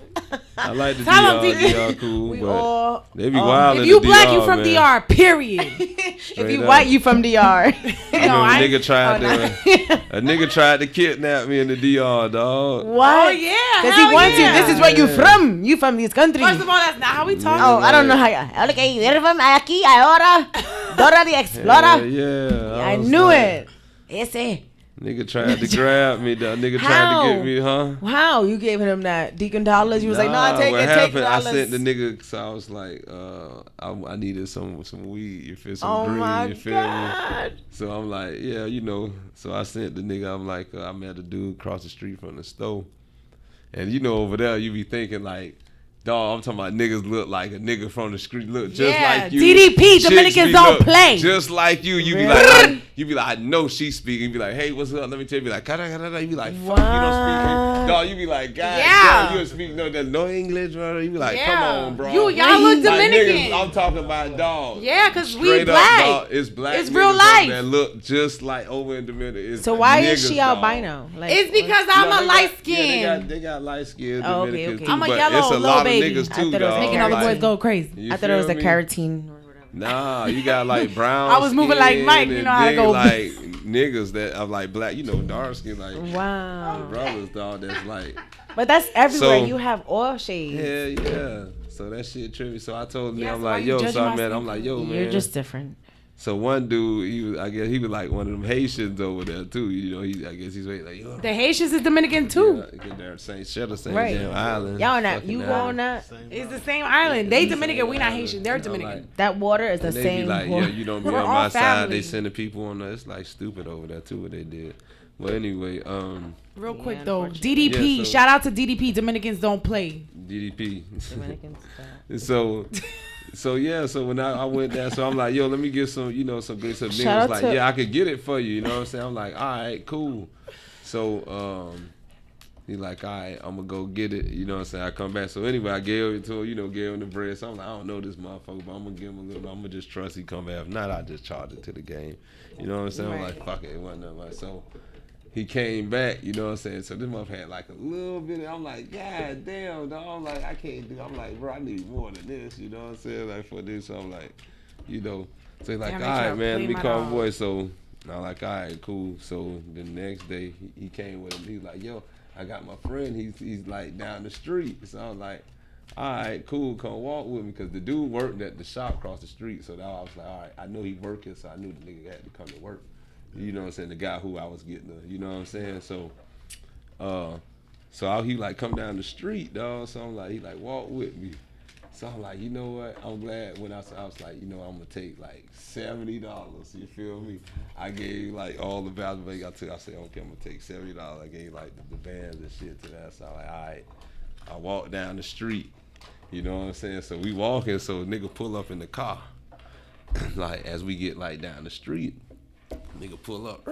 I like the Tell 'em, DR. DJ. DR cool, We but all. they be wild. If in you the black, DR, you from man. DR. Period. If you up. white, you from DR. I No, remember I- a nigga tried Oh, to a nigga tried to kidnap me in the DR, dog. What? Oh yeah. Because he hell wants yeah. you. This is where you from. You from this country. First of all, that's not how we talk. Oh, I don't know how you. Okay, you're from aquí, ahora. Dora the Explorer. Yeah. I was knew like, it. Ese. Nigga tried to grab me. The nigga tried How? to get me, huh? Wow, you gave him that Deacon dollars. You was like, no, I take what it, take happened, I dollars. sent the nigga, so I was like, I needed some weed, you feel, some Oh green, my you feel me? God. So I'm like, yeah, so I sent the nigga, I'm like, I met a dude across the street from the store. And over there, you be thinking like, dog, I'm talking about niggas look like a nigga from the street, look just Yeah, like you. DDP, Chicks Dominicans be don't look play. Just like you. You be Really? like, I know she speaking. You be like, hey, what's up? Let me tell you. Be like, kada, kada, kada. You be like, fuck, What? you don't speak. Dog, you be like, God, Yeah. damn, you don't speak there's no English, bro. You be like, Yeah. come on, bro. Y'all look Like, Dominican. niggas, I'm talking about dog. Yeah, 'cause we Straight black. Up, dog, it's black. It's niggas real up life. That look just like over in Dominican. It's So why is niggas, she dog. albino? Like, It's because No, I'm they a got- light Yeah, skin. they got light skin Oh, okay, Dominicans okay. too, I'm a but yellow it's a little lot baby. of niggas I too, thought it was dog. Making all the Like- boys go crazy. You I thought it was feel the me? carotene. Nah, you got like brown. I was moving like skin Mike, you and know how I then, go. like niggas that are like black, dark skin, like Wow. brothers, dog. That's like, But that's everywhere. So- You have all shades. yeah. So that shit trippy. So I told me, Yeah, I'm so why like, you yo, judging so I my met, skin I'm like, color? yo, man. You're just different. So one dude, I guess he was like one of them Haitians over there too. I guess he's like, yo. The Haitians is Dominican too. Yeah, they're same shit, the same Right. damn island. Y'all on that. fucking You go island. on that. It's the same island. They Dominican. We not island. Haitian. They're You know, Dominican. like- That water is the And they same. be like, water. yeah, you don't be We're on all my side. family. They sending people on there. It's like stupid over there too. What they did. Well, anyway, Real Yeah, quick though, unfortunately. DDP. Yeah, so- Shout out to DDP. Dominicans don't play. DDP. Dominicans, So yeah, so when I went there, so I'm like, yo, let me get some, some good stuff. Shout Niggas out like, to- yeah, I could get it for you. You know what I'm saying? I'm like, all right, cool. So he like, all right, I'm gonna go get it. You know what I'm saying? I come back. So anyway, I gave it to him, gave him the bread. So I'm like, I don't know this motherfucker, but I'm gonna give him a little. I'm gonna just trust he come back. If not, I just charge it to the game. You know what I'm saying? I'm Right. like, fuck it, it wasn't nothing much. So he came back, you know what I'm saying? So this motherfucker had like a little bit. I'm like, God damn, dog. I'm like, I can't do. I'm like, bro, I need more than this. You know what I'm saying? Like for this, so I'm like, So he's like, Damn, all they try right, to man, play let me my call dog. boy. So I'm like, all right, cool. So the next day he came with him. He's like, yo, I got my friend. He's like down the street. So I was like, all right, cool, come walk with me, because the dude worked at the shop across the street, so now I was like, all right, I know he working, so I knew the nigga had to come to work. You know what I'm saying? The guy who I was getting, you know what I'm saying? So he like come down the street, dog. So I'm like, he like walk with me. So I'm like, you know what? I'm glad when I was like, you know, I'm gonna take like $70. You feel me? I gave like all the valuable I took. I said, okay, I'm gonna take $70. I gave like the bands and shit to that. So I'm like, all right. I walked down the street. You know what I'm saying? So we walking. So nigga pull up in the car. Like as we get like down the street, nigga pull up.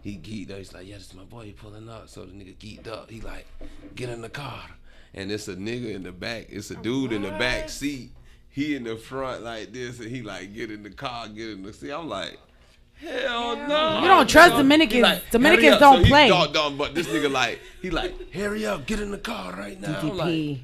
He geeked up. He's like, yeah, this is my boy. He pulling up. So the nigga geeked up. He like, get in the car. And it's a nigga in the back. It's a dude in the back seat. He in the front like this, and he like, get in the car, get in the seat. I'm like, hell no. You don't trust Dominicans. Like, Dominicans don't play. But this nigga like, he like, hurry up, get in the car right now. I'm like,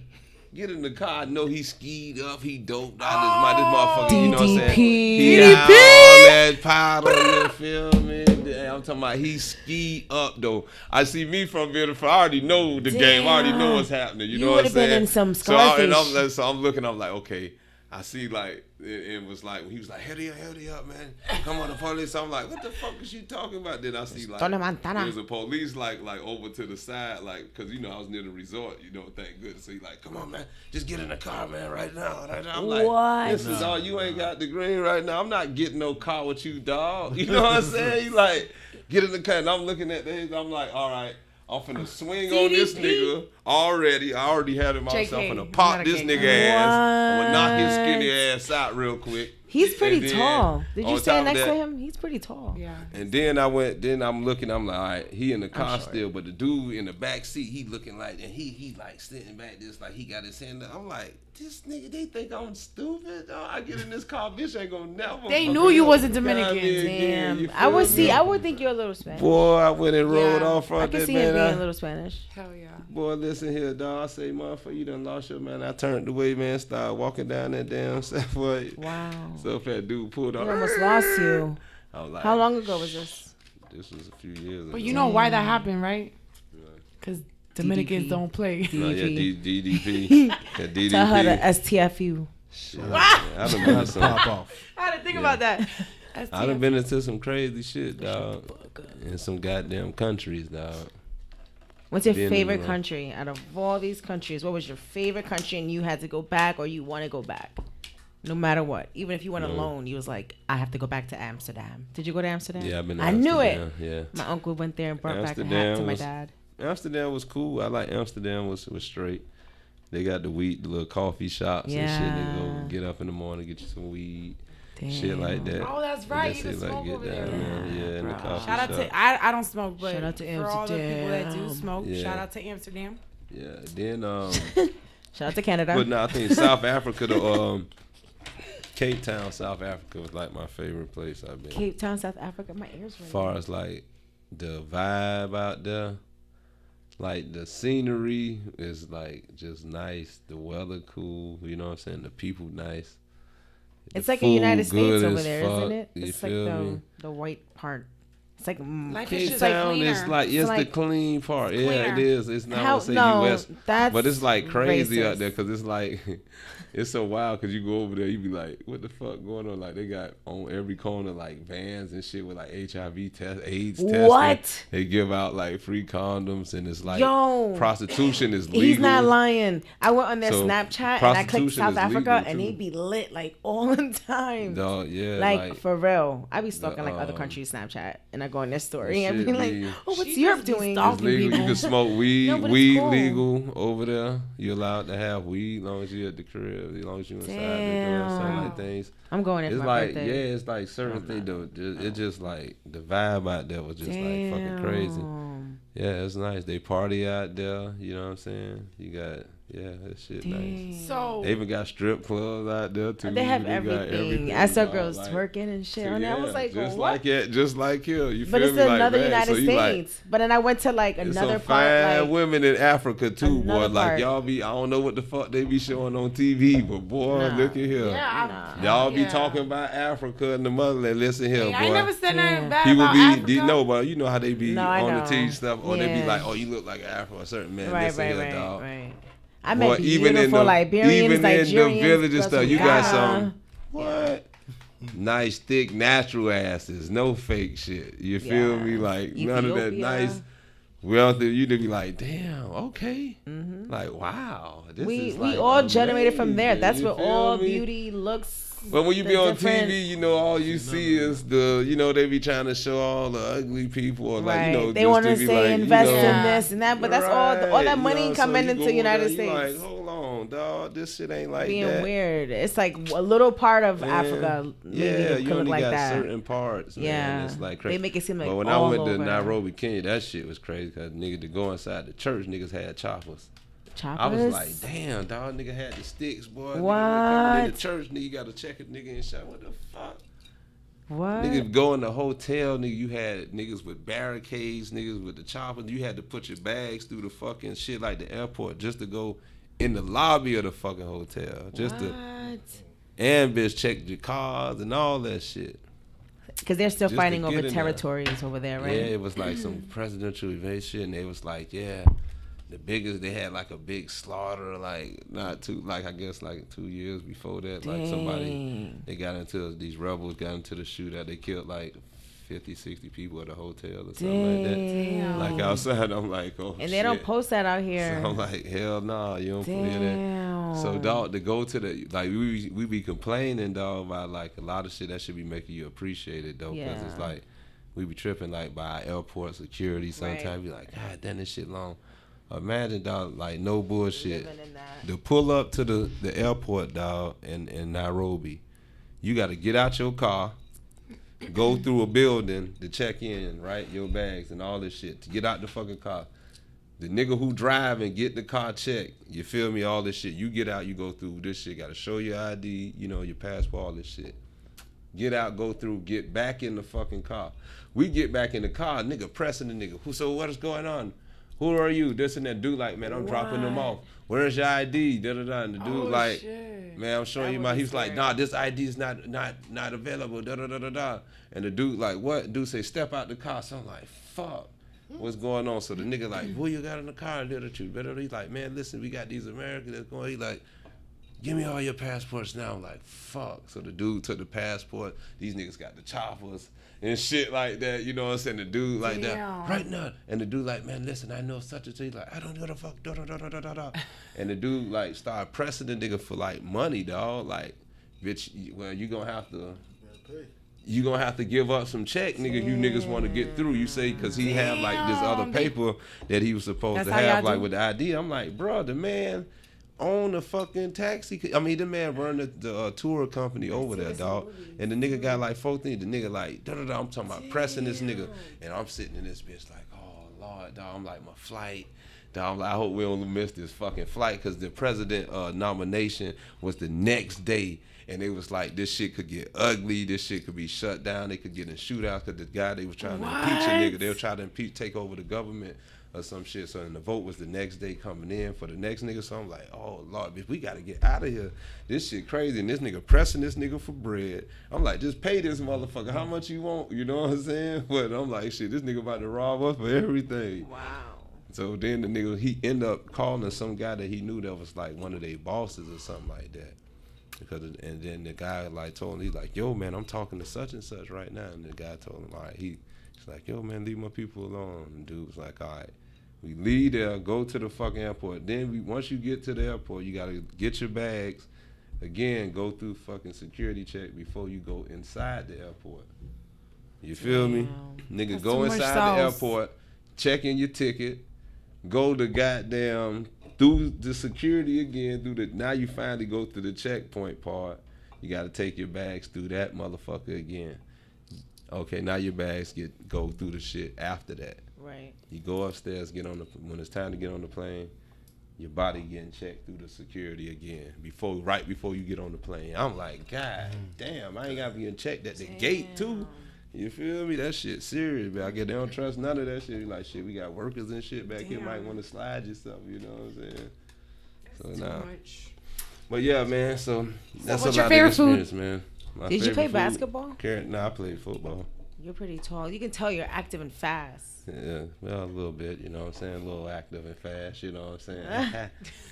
get in the car. I know he skied up. He doped out. This motherfucker, you know what I'm saying? He out on that powder, you feel me? I'm talking about he skied up, though. I see me from Beautiful. I already know the game. I already know what's happening. You know what I'm saying? You would have been in some Scarface. So I'm looking, I'm like, okay. I see like it was like when he was like, hurry up, man, come on, the police. I'm like, what the fuck is you talking about? Then I see like there was a police like over to the side, like, cause you know I was near the resort, you know, thank goodness. So he like, come on, man, just get in the car, man, right now. I'm like, what? Listen, dog, you ain't got the green right now. I'm not getting no car with you, dog. You know what I'm saying? He like, get in the car, and I'm looking at this. I'm like, all right. I'm finna swing on this nigga already. I already had him myself. I'm finna pop this nigga ass. I'm gonna knock his skinny ass out real quick. He's pretty tall. Did you stand next to him? He's pretty tall. Yeah. And then I'm looking, I'm like, all right, he in the car still, but the dude in the back seat, he looking like, and he like sitting back this, like he got his hand up. I'm like, this nigga, they think I'm stupid. Oh, I get in this car, bitch ain't gonna never. They knew you wasn't Dominican. Damn. I would think you're a little Spanish. Boy, I went and rolled off front I that can see man. him being a little Spanish. Hell yeah. Boy, listen here, dog. I say, motherfucker, you done lost your man. I turned away, man, started walking down that damn boy. Wow. So if that dude pulled up, He almost lost you. I was like, how long ago was this? This was a few years ago. But you know why that happened, right? Because Dominicans DDP. don't play. No, yeah, DDP. Yeah, DDP. Tell her to STFU. Shit, I done been to some Pop off. I had to think about that. I done been into some crazy shit, dog. In some goddamn countries, dog. What's your favorite country out of all these countries? What was your favorite country and you had to go back or you want to go back? No matter what. Even if you went alone, you was like, I have to go back to Amsterdam. Did you go to Amsterdam? Yeah, I've been to I Amsterdam. knew it. Yeah. My uncle went there and brought Amsterdam back a hat to my dad. Amsterdam was cool. I like Amsterdam was straight. They got the little coffee shops and shit. They go get up in the morning, get you some weed. Damn. Shit like that. Oh, that's right. You can Say, smoke get over down there. Yeah, in the coffee Shout out shop. to I don't smoke, but Shout out to for all the people that do Amsterdam. smoke, Yeah. shout out to Amsterdam. Yeah, then Shout out to Canada. but no, I think South Africa, Cape Town, South Africa was like my favorite place I've been. Cape Town, South Africa. My ears ringing. As far as like the vibe out there, like the scenery is like just nice. The weather cool. You know what I'm saying? The people nice. It's The like the food United States good over as there, fuck. isn't it? You It's like feel me? the white part. It's like Life is Cape just like Town is cleaner. like it's like- the clean part. Yeah, it cleaner. is. It's not How- gonna say no, U.S. that's But it's like crazy out racist. there because it's like it's so wild because you go over there, you be like, what the fuck going on? Like they got on every corner like vans and shit with like HIV test, AIDS testing. What? They give out like free condoms and it's like Yo. prostitution is legal. He's not lying. I went on their So, Snapchat and I clicked prostitution South is Africa legal, and too. he'd be lit like all the time. Dog, yeah, Like for real. I be stalking like other um, countries Snapchat and I go on their story and shit be like, be- oh, what's She Europe just be doing? stalking It's legal. You people. can smoke weed. No, but it's Weed cool. legal over there. You're allowed to have weed as long as you're at the crib, as long as you're inside the door, something Damn. like things. I'm going in It's for my like birthday. it's like certain things. Though, it just like the vibe out there was just like fucking crazy. Damn. Yeah, it's nice. They party out there. You know what I'm saying? You got that shit nice. Damn. So They even got strip clubs out there too. They have got everything. I saw dog, girls like- twerking and shit. So, And I was like, just what? like it, just like here. You But feel it's me? Like, another man, United so you like, States. But then I went to like There's another some part. fine Like, women in Africa too, boy. another Like part. y'all be, I don't know what the fuck they be showing on TV, but boy, Nah. look at here. yeah, Y'all be yeah. talking about Africa and the motherland. Listen here, Hey, boy. I ain't never said nothing Yeah. bad People about be Africa. no, but you know how they be No, I on know. the TV stuff, or they be Yeah. like, "Oh, you look like Africa." A certain man, right, listen right, here, right, dog. right. I Boy, met beautiful Liberians, even Nigerians, in the village and girls stuff, from you got Ghana. some what? Nice, thick, natural asses, no fake shit. You feel me? Yes. Like none of that Ethiopia. nice. Wealthy, you'd be like, damn, okay, like wow, this We is like all generated from there. amazing, That's you where feel all me? beauty looks. But when you be the on different- TV, you know, all you see is the, you know, they be trying to show all the ugly people, or like, you know, they just want to be say like, invest you know, in this and that, but that's all that money coming into the United States. Like, hold on, dog, this shit ain't like being that. weird. It's like a little part of Man, Africa. Maybe yeah, it you could only look like got that. certain parts, man. Yeah. It's like crazy. They make it seem like but when all I went to over. Nairobi, Kenya, that shit was crazy because nigga to go inside the church, niggas had choppers. Choppers? I was like, damn, dog, nigga had the sticks, boy. What? Nigga coming in the church, nigga, you gotta check a nigga and shot. What the fuck? What? Nigga go in the hotel, nigga, you had niggas with barricades, niggas with the choppers. You had to put your bags through the fucking shit like the airport just to go in the lobby of the fucking hotel. Just to, and bitch check your cars and all that shit. Because they're still Just to fighting get over in there. territories over there, right? Yeah, it was like some presidential invasion. And they was like, yeah, the biggest, they had like a big slaughter, like not too, like I guess like 2 years before that. Like somebody, they got into, these rebels got into the shootout. They killed like 50, 60 people at a hotel or something like that. Damn. Like outside, I'm like, oh And shit. they don't post that out here. So I'm like, hell nah, you don't play that. Damn. So dog, to go to the, like we be complaining dog about like a lot of shit that should be making you appreciate it though, because it's Yeah. like we be tripping like by airport security sometimes. Right. Be like, God damn, this shit long. Imagine dog, like no bullshit. Living in that. To pull up to the airport dog in Nairobi, you got to get out your car, go through a building to check in, right? Your bags and all this shit to get out the fucking car. The nigga who drive and get the car checked, you feel me? All this shit. You get out, you go through this shit. Got to show your ID, you know, your passport, all this shit. Get out, go through, get back in the fucking car. We get back in the car, nigga pressing the nigga. So what is going on? Who are you? This and that. Dude like, man, I'm dropping them off. Where's your ID? Da da da. And the dude like, man, I'm showing you my. He was like, nah, this ID is not available. Da da da da da. And the dude like, what? Dude say, step out the car. So I'm like, fuck. What's going on? So the nigga like, who you got in the car? He's like, man, listen, we got these Americans that's going. He like, give me all your passports now. I'm like, fuck. So the dude took the passport. These niggas got the choppers and shit like that. You know what I'm saying? The dude like that right now. And the dude like, man, listen, I know such and such. He's like, I don't know the fuck. Da, da, da, da, da, da. And the dude like started pressing the nigga for like money, dog. Like, bitch, well, you gonna have to. You gonna have to give up some check, nigga. You niggas want to get through. You say because he had like this other paper that he was supposed to have, like with the ID. I'm like, bro, the man own a fucking taxi. I mean, the man run the tour company over there, dog. And the nigga got like 14. The nigga like, da da da. I'm talking about pressing this nigga, and I'm sitting in this bitch like, oh Lord, dog. I'm like, my flight. Dog, I'm like, I hope we don't miss this fucking flight because the president nomination was the next day. And it was like, this shit could get ugly. This shit could be shut down. They could get in shootouts because the guy they was trying to impeach a nigga. They were trying to impeach, take over the government or some shit. So then the vote was the next day coming in for the next nigga. So I'm like, oh Lord, bitch, we got to get out of here. This shit crazy. And this nigga pressing this nigga for bread. I'm like, just pay this motherfucker how much you want. You know what I'm saying? But I'm like, shit, this nigga about to rob us for everything. Wow. So then the nigga, he ended up calling some guy that he knew that was like one of their bosses or something like that. Because and then the guy like told him, he's like, yo man, I'm talking to such and such right now. And the guy told him, all right, he's like, yo man, leave my people alone. And dude was like, all right, we leave there, go to the fucking airport. Then once you get to the airport, you gotta get your bags. Again, go through fucking security check before you go inside the airport. You feel me? Nigga, That's go too much inside sauce. the airport, check in your ticket, go to goddamn through the security again, now you finally go through the checkpoint part. You got to take your bags through that motherfucker again. Okay, now your bags go through the shit after that. Right. You go upstairs, when it's time to get on the plane, your body getting checked through the security again right before you get on the plane. I'm like, God damn, I ain't got to be checked at the gate too. You feel me? That shit serious, but I guess they don't trust none of that shit. Like, shit, we got workers and shit back here. Might want to slide yourself, you know what I'm saying? So now, but yeah, man. So that's what's a your lot favorite of experience, man. My Did you favorite play food, basketball? Nah, I played football. You're pretty tall. You can tell you're active and fast. Yeah, well, a little bit, you know what I'm saying? A little active and fast, you know what I'm saying?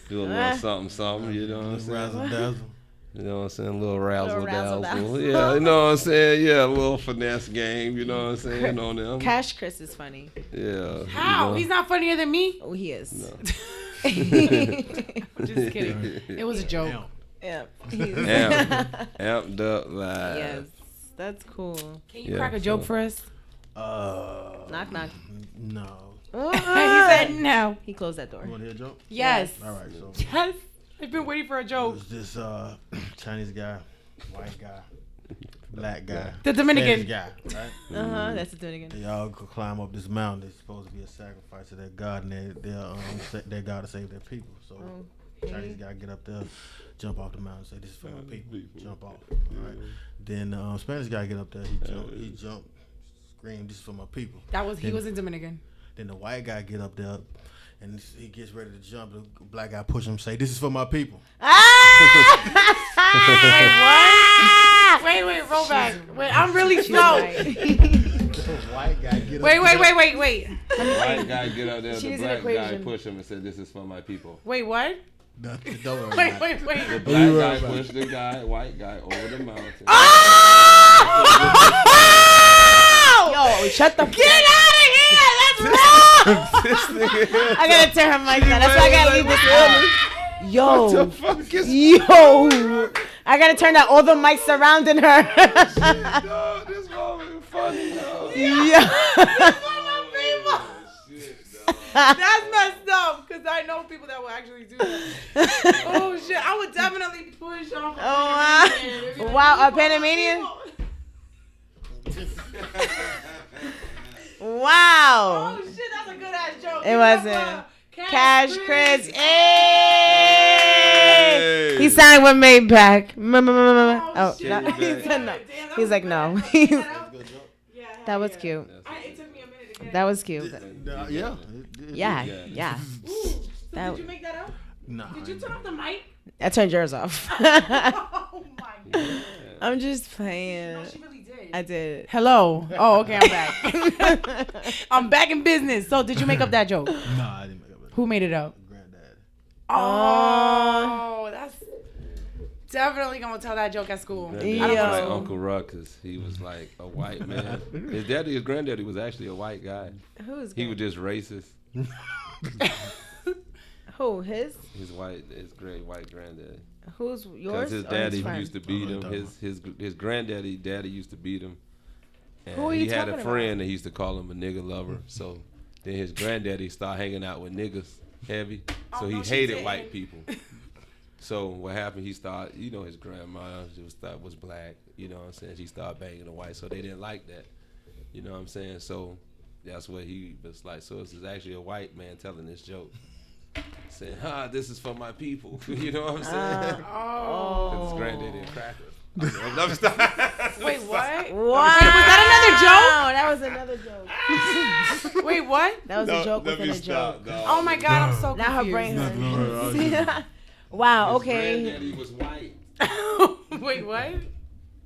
Do a little something, you know what I'm saying? Razzle dazzle. You know what I'm saying? A little razzle razzle dazzle. dazzle. Yeah, you know what I'm saying? Yeah, a little finesse game, you know what I'm saying? On them. Cash Chris is funny. Yeah. How? You know. He's not funnier than me? Oh, he is. No. I'm just kidding. It was a joke. Yeah. Amped up live. Yes. That's cool. Can you Yeah, crack a joke so- for us? Knock, knock. No. He said no. He closed that door. You want to hear a joke? Yes. All right, so Yes. I've been waiting for a it joke. was this Chinese guy, white guy, black guy, The Dominican. Spanish guy, right? That's the thing again. They all could climb up this mountain. It's supposed to be a sacrifice to their God, and their God to save their people. So Chinese guy get up there, jump off the mountain, say, "This is for my people." Jump off. All right. Then Spanish guy get up there, he jump, scream, "This is for my people." He was in Dominican. Then the white guy get up there, and he gets ready to jump. The black guy push him, say, "This is for my people." Wait, roll back. Wait, I'm really slow. The white guy get up Wait. White guy get out there, She the needs an black guy equation. push him and said, "This is for my people." Wait, what? Don't worry about it. Wait. The black guy pushed the white guy over the mountain. Yo, shut the Get out of here! That's wrong! I gotta turn her mic down. That's why I gotta leave this on. Yo. What the fuck is Yo. I gotta turn down all the mics surrounding her. dog? This moment is funny, dog. Yeah. That's messed up because I know people that will actually do that. Oh shit! I would definitely push off. Oh, wow, a Panamanian? Wow. Oh shit! That's a good ass joke. It wasn't. Cash Chris. Hey. He signed with Maybach. Oh, shit. no. He said no. Damn, He's like, no. That was cute. It took me a minute to get That was cute. Yeah. Yeah. So did you make that up? Nah. Did you turn off the mic? I turned yours off. Oh my god! I'm just playing. She really did. I did. Hello. Oh, okay. I'm back. I'm back in business. So, did you make up that joke? Nah, I didn't make up it. Who made it up? Granddad. Oh, that's definitely gonna tell that joke at school. That I dude don't was go to like school. Uncle Ruckus. He was like a white man. His granddaddy was actually a white guy. Who's He was just racist. Who? His? His great white granddad. Who's yours? Because his or daddy friend? used to beat him. Oh, His granddaddy used to beat him. And Who are you he had a talking friend about? that he used to call him a nigga lover. So then his granddaddy started hanging out with niggas heavy. So Oh, he no, she hated didn't. white people. So what happened? He started, his grandma was black. You know what I'm saying? She started banging the white, so they didn't like that. You know what I'm saying? So that's what he was like. So this is actually a white man telling this joke, saying, this is for my people." You know what I'm saying? Because his granddaddy a cracker. Wait, what? Wow. Wait, was that That was another joke. another joke? Wait, what? That was a joke within a joke. Oh my god, I'm so confused. Now her brain Nothing hurts. wrong. Wow, His okay. granddaddy was white. Wait, what?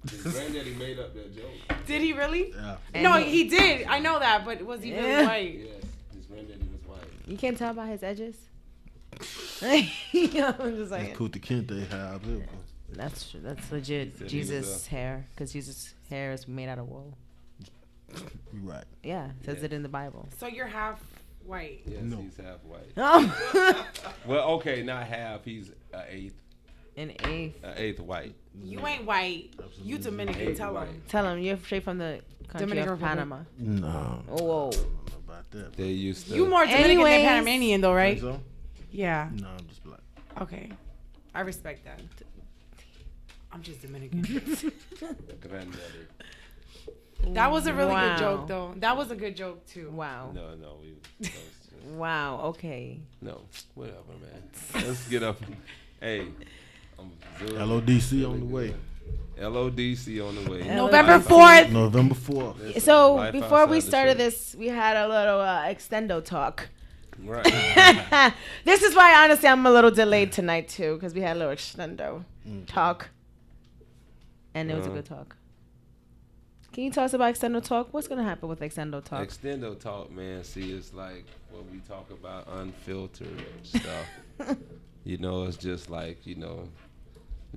His granddaddy made up that joke. Did he really? Yeah. And No, he- he did. I know that, but was he really Yeah. white? Yes, his granddaddy was white. You can't tell by his edges. I'm just like, That's Kuta Kinte have it. that's true. That's legit. said he was Jesus' hair, because Jesus' hair is made out of wool. You right. Yeah, it says it in the Bible. So you're half white. Yes, No. he's half white. Oh, Well, okay, not half. He's an an eighth. eighth white. You ain't white. You Dominican. Eighth Tell him. white. Tell him you're straight from the country Dominican of Republic. Panama. No. Oh, whoa. I don't know about that. They used to. You more Dominican Anyways. than Panamanian, though, right? Think so? Yeah. No, I'm just black. Okay. I respect that. I'm just Dominican. Granddaddy. That was a really Wow. good joke, though. That was a good joke, too. Wow. No, that was just- Wow. Okay. no, whatever, man. Let's get up. Hey, I'm LODC on the way. LODC on the way. November Life 4th. November 4th. So Life before we outside the started church. this, we had a little extendo talk. Right. This is why honestly I'm a little delayed tonight too, because we had a little extendo talk, and it was a Uh-huh. good talk. Can you tell us about Extendo Talk? What's gonna happen with Extendo Talk? Extendo Talk, man. See, it's like when we talk about unfiltered stuff. You know, it's just like, you know,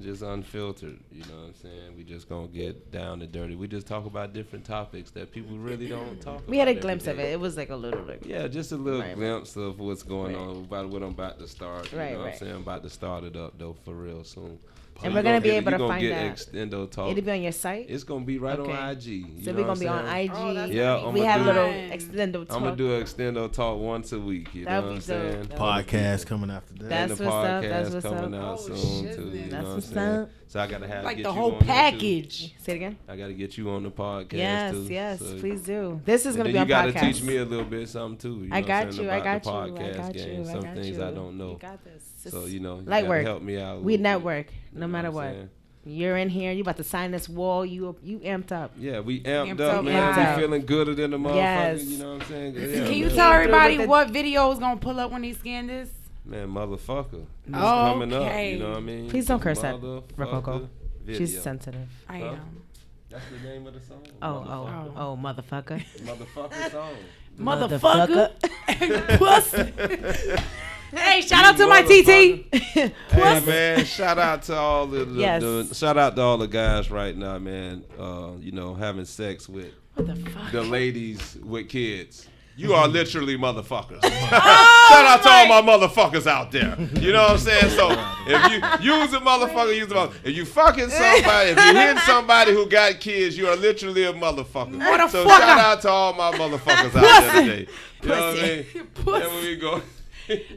just unfiltered. You know what I'm saying? We just gonna get down and dirty. We just talk about different topics that people really don't talk about. We had a glimpse of it. It was like a little bit. Yeah, just a little Right. glimpse of what's going on, about what I'm about to start. You Right, know what I'm right. saying? I'm about to start it up, though, for real soon. And you we're gonna be get- able you to gonna find get that. Extendo Talk. It'll be on your site. It's gonna be right Okay. on IG. You So know we're what gonna be I'm on saying? IG. Oh, that's Yeah, gonna be We have fun. little Extendo Talk. I'm gonna do an Extendo Talk once a week. You know That'd what be I'm saying? dope. Podcast coming after that. That's And the what's up, podcast that's what's coming up. out Oh, soon shiznit. too. You That's know what I'm what's saying? up. So I gotta have Like get the you whole on there, too. package. Say it again. I gotta get you on the podcast Yes, too. yes, So- please do. This is And gonna then be on you gotta podcast. teach me a little bit something too. You know I what I'm got saying, you. I about got the you. podcast I got game. you. I Some got things you. I don't know. You got this. So you know, you Light gotta work. help me out. a We little bit. network You no know matter what I'm what. saying? You're in here. You about to sign this wall. You amped up. Yeah, we amped Amped up, up, man. amped We feeling gooder than the motherfucker. Yes. You know what I'm saying? Can Yeah, you man. tell everybody With the- what video is gonna pull up when they scan this? Man, motherfucker. It's Oh, coming up. okay. You know what I mean? Please don't curse at Motherfucker Rococo. video. She's sensitive. I Huh? am. That's the name of the song. Oh, motherfucker. Motherfucker song. Motherfucker. Pussy. Hey, shout out to my TT. Hey man, shout out to all the Yes. shout out to all the guys right now, man. You know, having sex with What the fuck? the ladies with kids. You are literally motherfuckers. Shout out to all my motherfuckers out there. You know what I'm saying? So if you use a motherfucker, use a motherfucker. If you fucking somebody, if you hitting somebody who got kids, you are literally a motherfucker. So Motherfucker. shout out to all my motherfuckers out there today. You know what I mean? Pussy. There we go.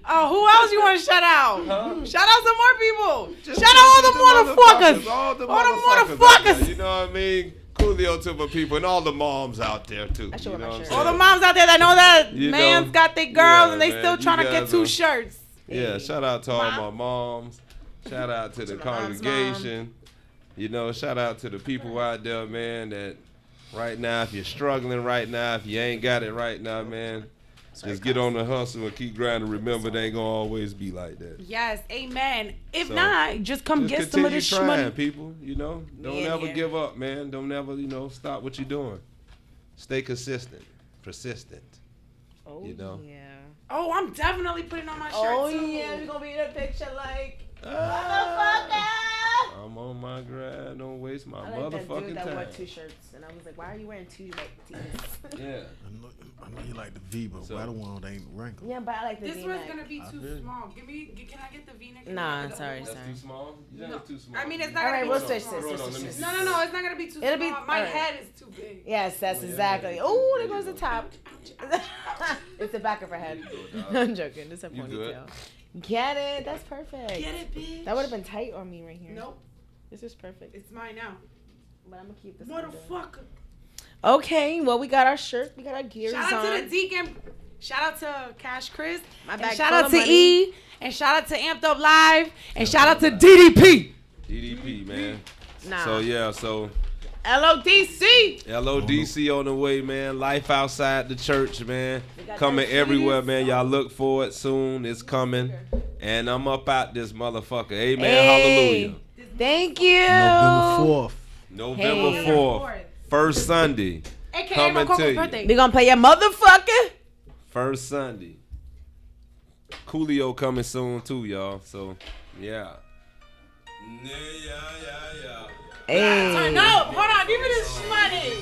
Oh, who else you want to shout out? Shout out some more people. Just Shout out all the motherfuckers. All the All the motherfuckers. out motherfuckers. there, you know what I mean? Coolio to my people and all the moms out there too. I should You wear know my what I'm shirt. All the saying? moms out there that know that You man's know, got their girls yeah, and they man, still you trying to get guys 2 are- shirts. Yeah, shout out to all Mom. my moms. Shout out to the my mom's congregation. You know, shout out to the people out there, man, that right now, if you're struggling right now, if you ain't got it right now, man, just get on the hustle and keep grinding. Remember, they ain't gonna always be like that. Yes, amen. If So, not, just come Just get some of continue this trying, money. people. You know, don't Yeah, ever yeah. give up, man. Don't ever, you know, stop what you're doing. Stay consistent, persistent. Oh, You know? yeah. Oh, I'm definitely putting on my shirt Oh, too. yeah. We're going to be in a picture like, I'm on my grind. Don't waste my I like that motherfucking dude that time. wore 2 shirts. And I was like, why are you wearing 2 like tees? Yeah. I know you like the V, but So- why the one that ain't wrinkled? Yeah, but I like the This V-neck. one's gonna be too feel you. small. Can I get the V-neck? Nah, sorry, That's sorry. too small? Yeah, No. that's too small. I mean, it's not All gonna right, be we'll too switch small. this. Hold on, Switch let me this. see. No, it's not gonna be too It'll be- small. My alright. head is too big. Yes, that's exactly. Oh, there goes the top. It's the back of her head. I'm joking. It's a You good? ponytail. Get it? That's perfect. Get it, bitch. That would have been tight on me right here. Nope, This is perfect. it's mine now. But I'm gonna keep this. under. Motherfucker. Okay, well we got our shirt, we got our gears Shout out on. to the Deacon. Shout out to Cash Chris. My And bag shout full out of to money. E. And shout out to Amped Up Live. And shout out to DDP. DDP, man. Nah. So yeah, so LODC. LODC on the way, man. Life outside the church, man. got Coming that everywhere, cheese. man. Y'all look for it soon. It's coming. And I'm up out this motherfucker. Amen. Hey. Hallelujah. Thank you. November 4th. November Hey. 4th. First Sunday. AKA Coming my to Coco's you. birthday. We gonna play your motherfucker. First Sunday. Coolio coming soon too, y'all. So yeah. Hey. No, hold on. Give me this money.